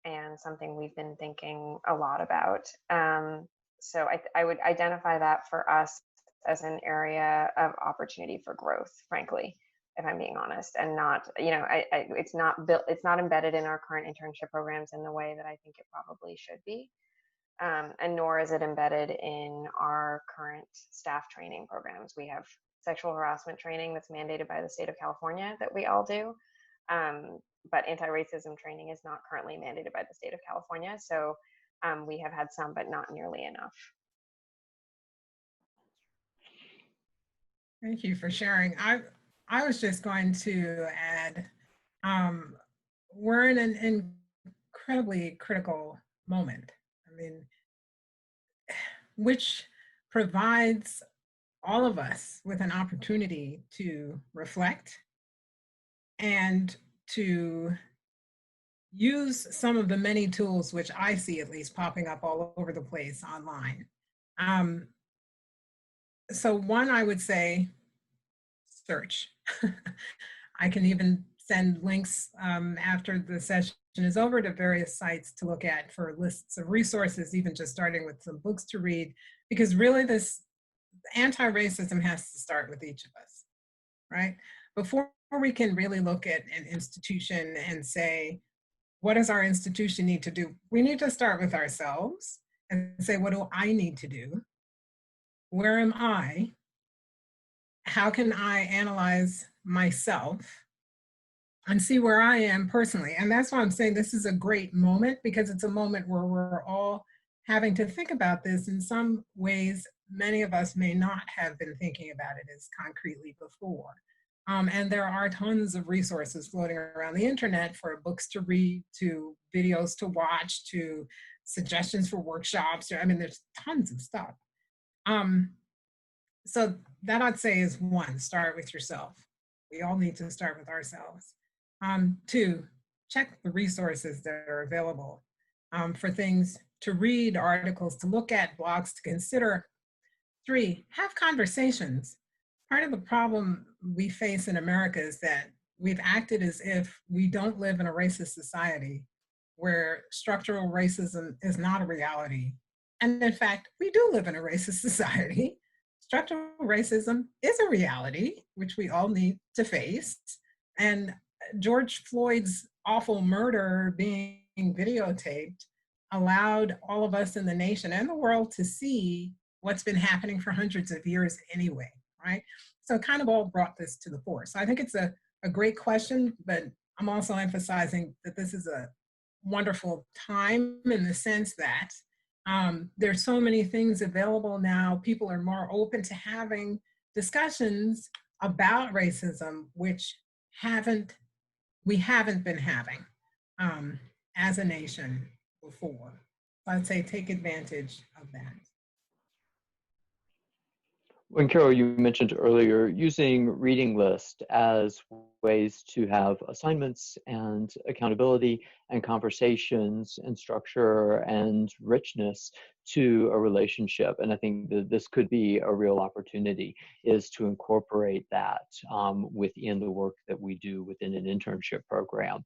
and something we've been thinking a lot about. So I would identify that for us as an area of opportunity for growth, frankly, if I'm being honest, and not, you know, it's not built, it's not embedded in our current internship programs in the way that I think it probably should be. And nor is it embedded in our current staff training programs. We have sexual harassment training that's mandated by the state of California that we all do. But anti-racism training is not currently mandated by the state of California. So we have had some, but not nearly enough. Thank you for sharing. I was just going to add, we're in an incredibly critical moment. I mean, which provides all of us with an opportunity to reflect and to use some of the many tools which I see at least popping up all over the place online. So one, I would say, search. I can even send links after the session is over to various sites to look at for lists of resources, even just starting with some books to read, because really this anti-racism has to start with each of us, right? Before we can really look at an institution and say, what does our institution need to do? We need to start with ourselves and say, what do I need to do? Where am I? How can I analyze myself and see where I am personally? And that's why I'm saying this is a great moment, because it's a moment where we're all having to think about this in some ways. Many of us may not have been thinking about it as concretely before. And there are tons of resources floating around the internet, for books to read, to videos to watch, to suggestions for workshops. I mean, there's tons of stuff. So that I'd say is one, start with yourself. We all need to start with ourselves. Two, check the resources that are available for things to read, articles to look at, blogs to consider. Three, have conversations. Part of the problem we face in America is that we've acted as if we don't live in a racist society where structural racism is not a reality. And in fact, we do live in a racist society. Structural racism is a reality, which we all need to face. And George Floyd's awful murder being videotaped allowed all of us in the nation and the world to see what's been happening for hundreds of years anyway, right? So it kind of all brought this to the fore. So I think it's a great question, but I'm also emphasizing that this is a wonderful time in the sense that there's so many things available now. People are more open to having discussions about racism, which we haven't been having as a nation before. So I'd say take advantage of that. When Carol, you mentioned earlier using reading list as ways to have assignments and accountability and conversations and structure and richness to a relationship. And I think that this could be a real opportunity, is to incorporate that within the work that we do within an internship program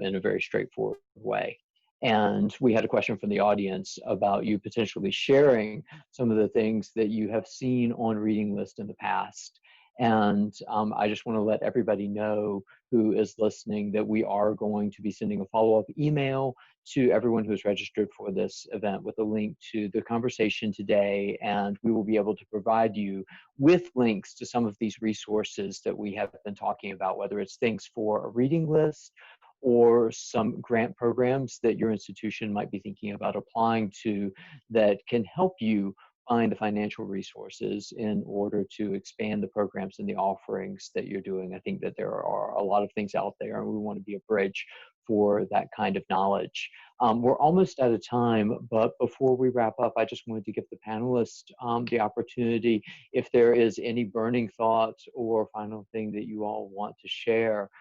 in a very straightforward way. And we had a question from the audience about you potentially sharing some of the things that you have seen on reading list in the past. And I just want to let everybody know who is listening that we are going to be sending a follow-up email to everyone who is registered for this event with a link to the conversation today. And we will be able to provide you with links to some of these resources that we have been talking about, whether it's things for a reading list or some grant programs that your institution might be thinking about applying to that can help you find the financial resources in order to expand the programs and the offerings that you're doing. I think that there are a lot of things out there, and we want to be a bridge for that kind of knowledge. We're almost out of time, but before we wrap up, I just wanted to give the panelists the opportunity, if there is any burning thoughts or final thing that you all want to share,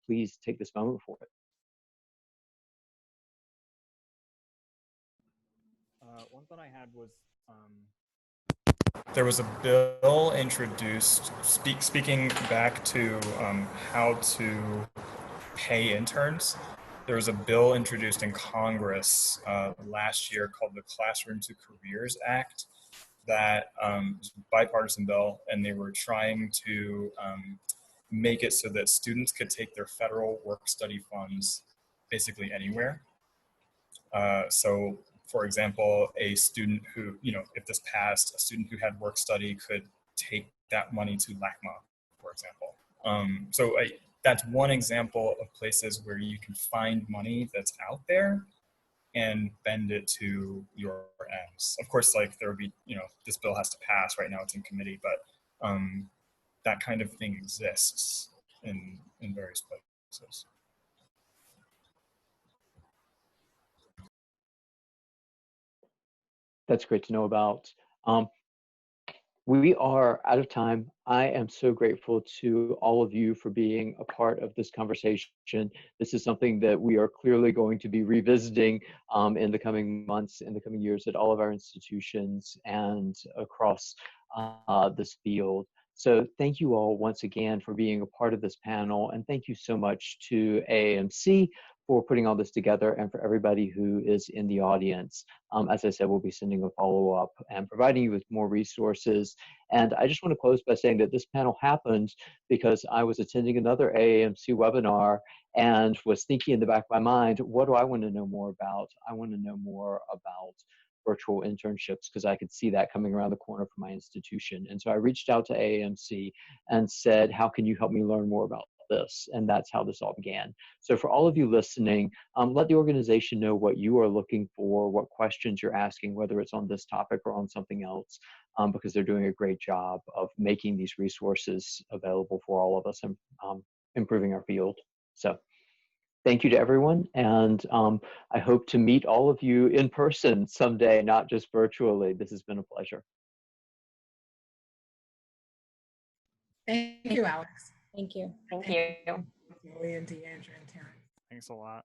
please take this moment for it. One thought I had was there was a bill introduced, speaking back to how to pay interns. There was a bill introduced in Congress last year called the Classroom to Careers Act that was a bipartisan bill, and they were trying to make it so that students could take their federal work-study funds basically anywhere. So, for example, a student who, if this passed, a student who had work-study could take that money to LACMA, for example. that's one example of places where you can find money that's out there and bend it to your ends. Of course, like there would be, this bill has to pass. Right now it's in committee, but that kind of thing exists in various places. That's great to know about. We are out of time. I am so grateful to all of you for being a part of this conversation. This is something that we are clearly going to be revisiting in the coming months, in the coming years at all of our institutions and across this field. So thank you all once again for being a part of this panel, and thank you so much to AAMC for putting all this together and for everybody who is in the audience. As I said, we'll be sending a follow-up and providing you with more resources. And I just want to close by saying that this panel happened because I was attending another AAMC webinar and was thinking in the back of my mind, what do I want to know more about? I want to know more about virtual internships because I could see that coming around the corner from my institution. And so I reached out to AAMC and said, how can you help me learn more about this? And that's how this all began. So for all of you listening, let the organization know what you are looking for, what questions you're asking, whether it's on this topic or on something else, because they're doing a great job of making these resources available for all of us and improving our field. So thank you to everyone, and I hope to meet all of you in person someday, not just virtually. This has been a pleasure. Thank you, Alex. Thank you. Thank you. Zoe and Deandra and Terrence. Thanks a lot.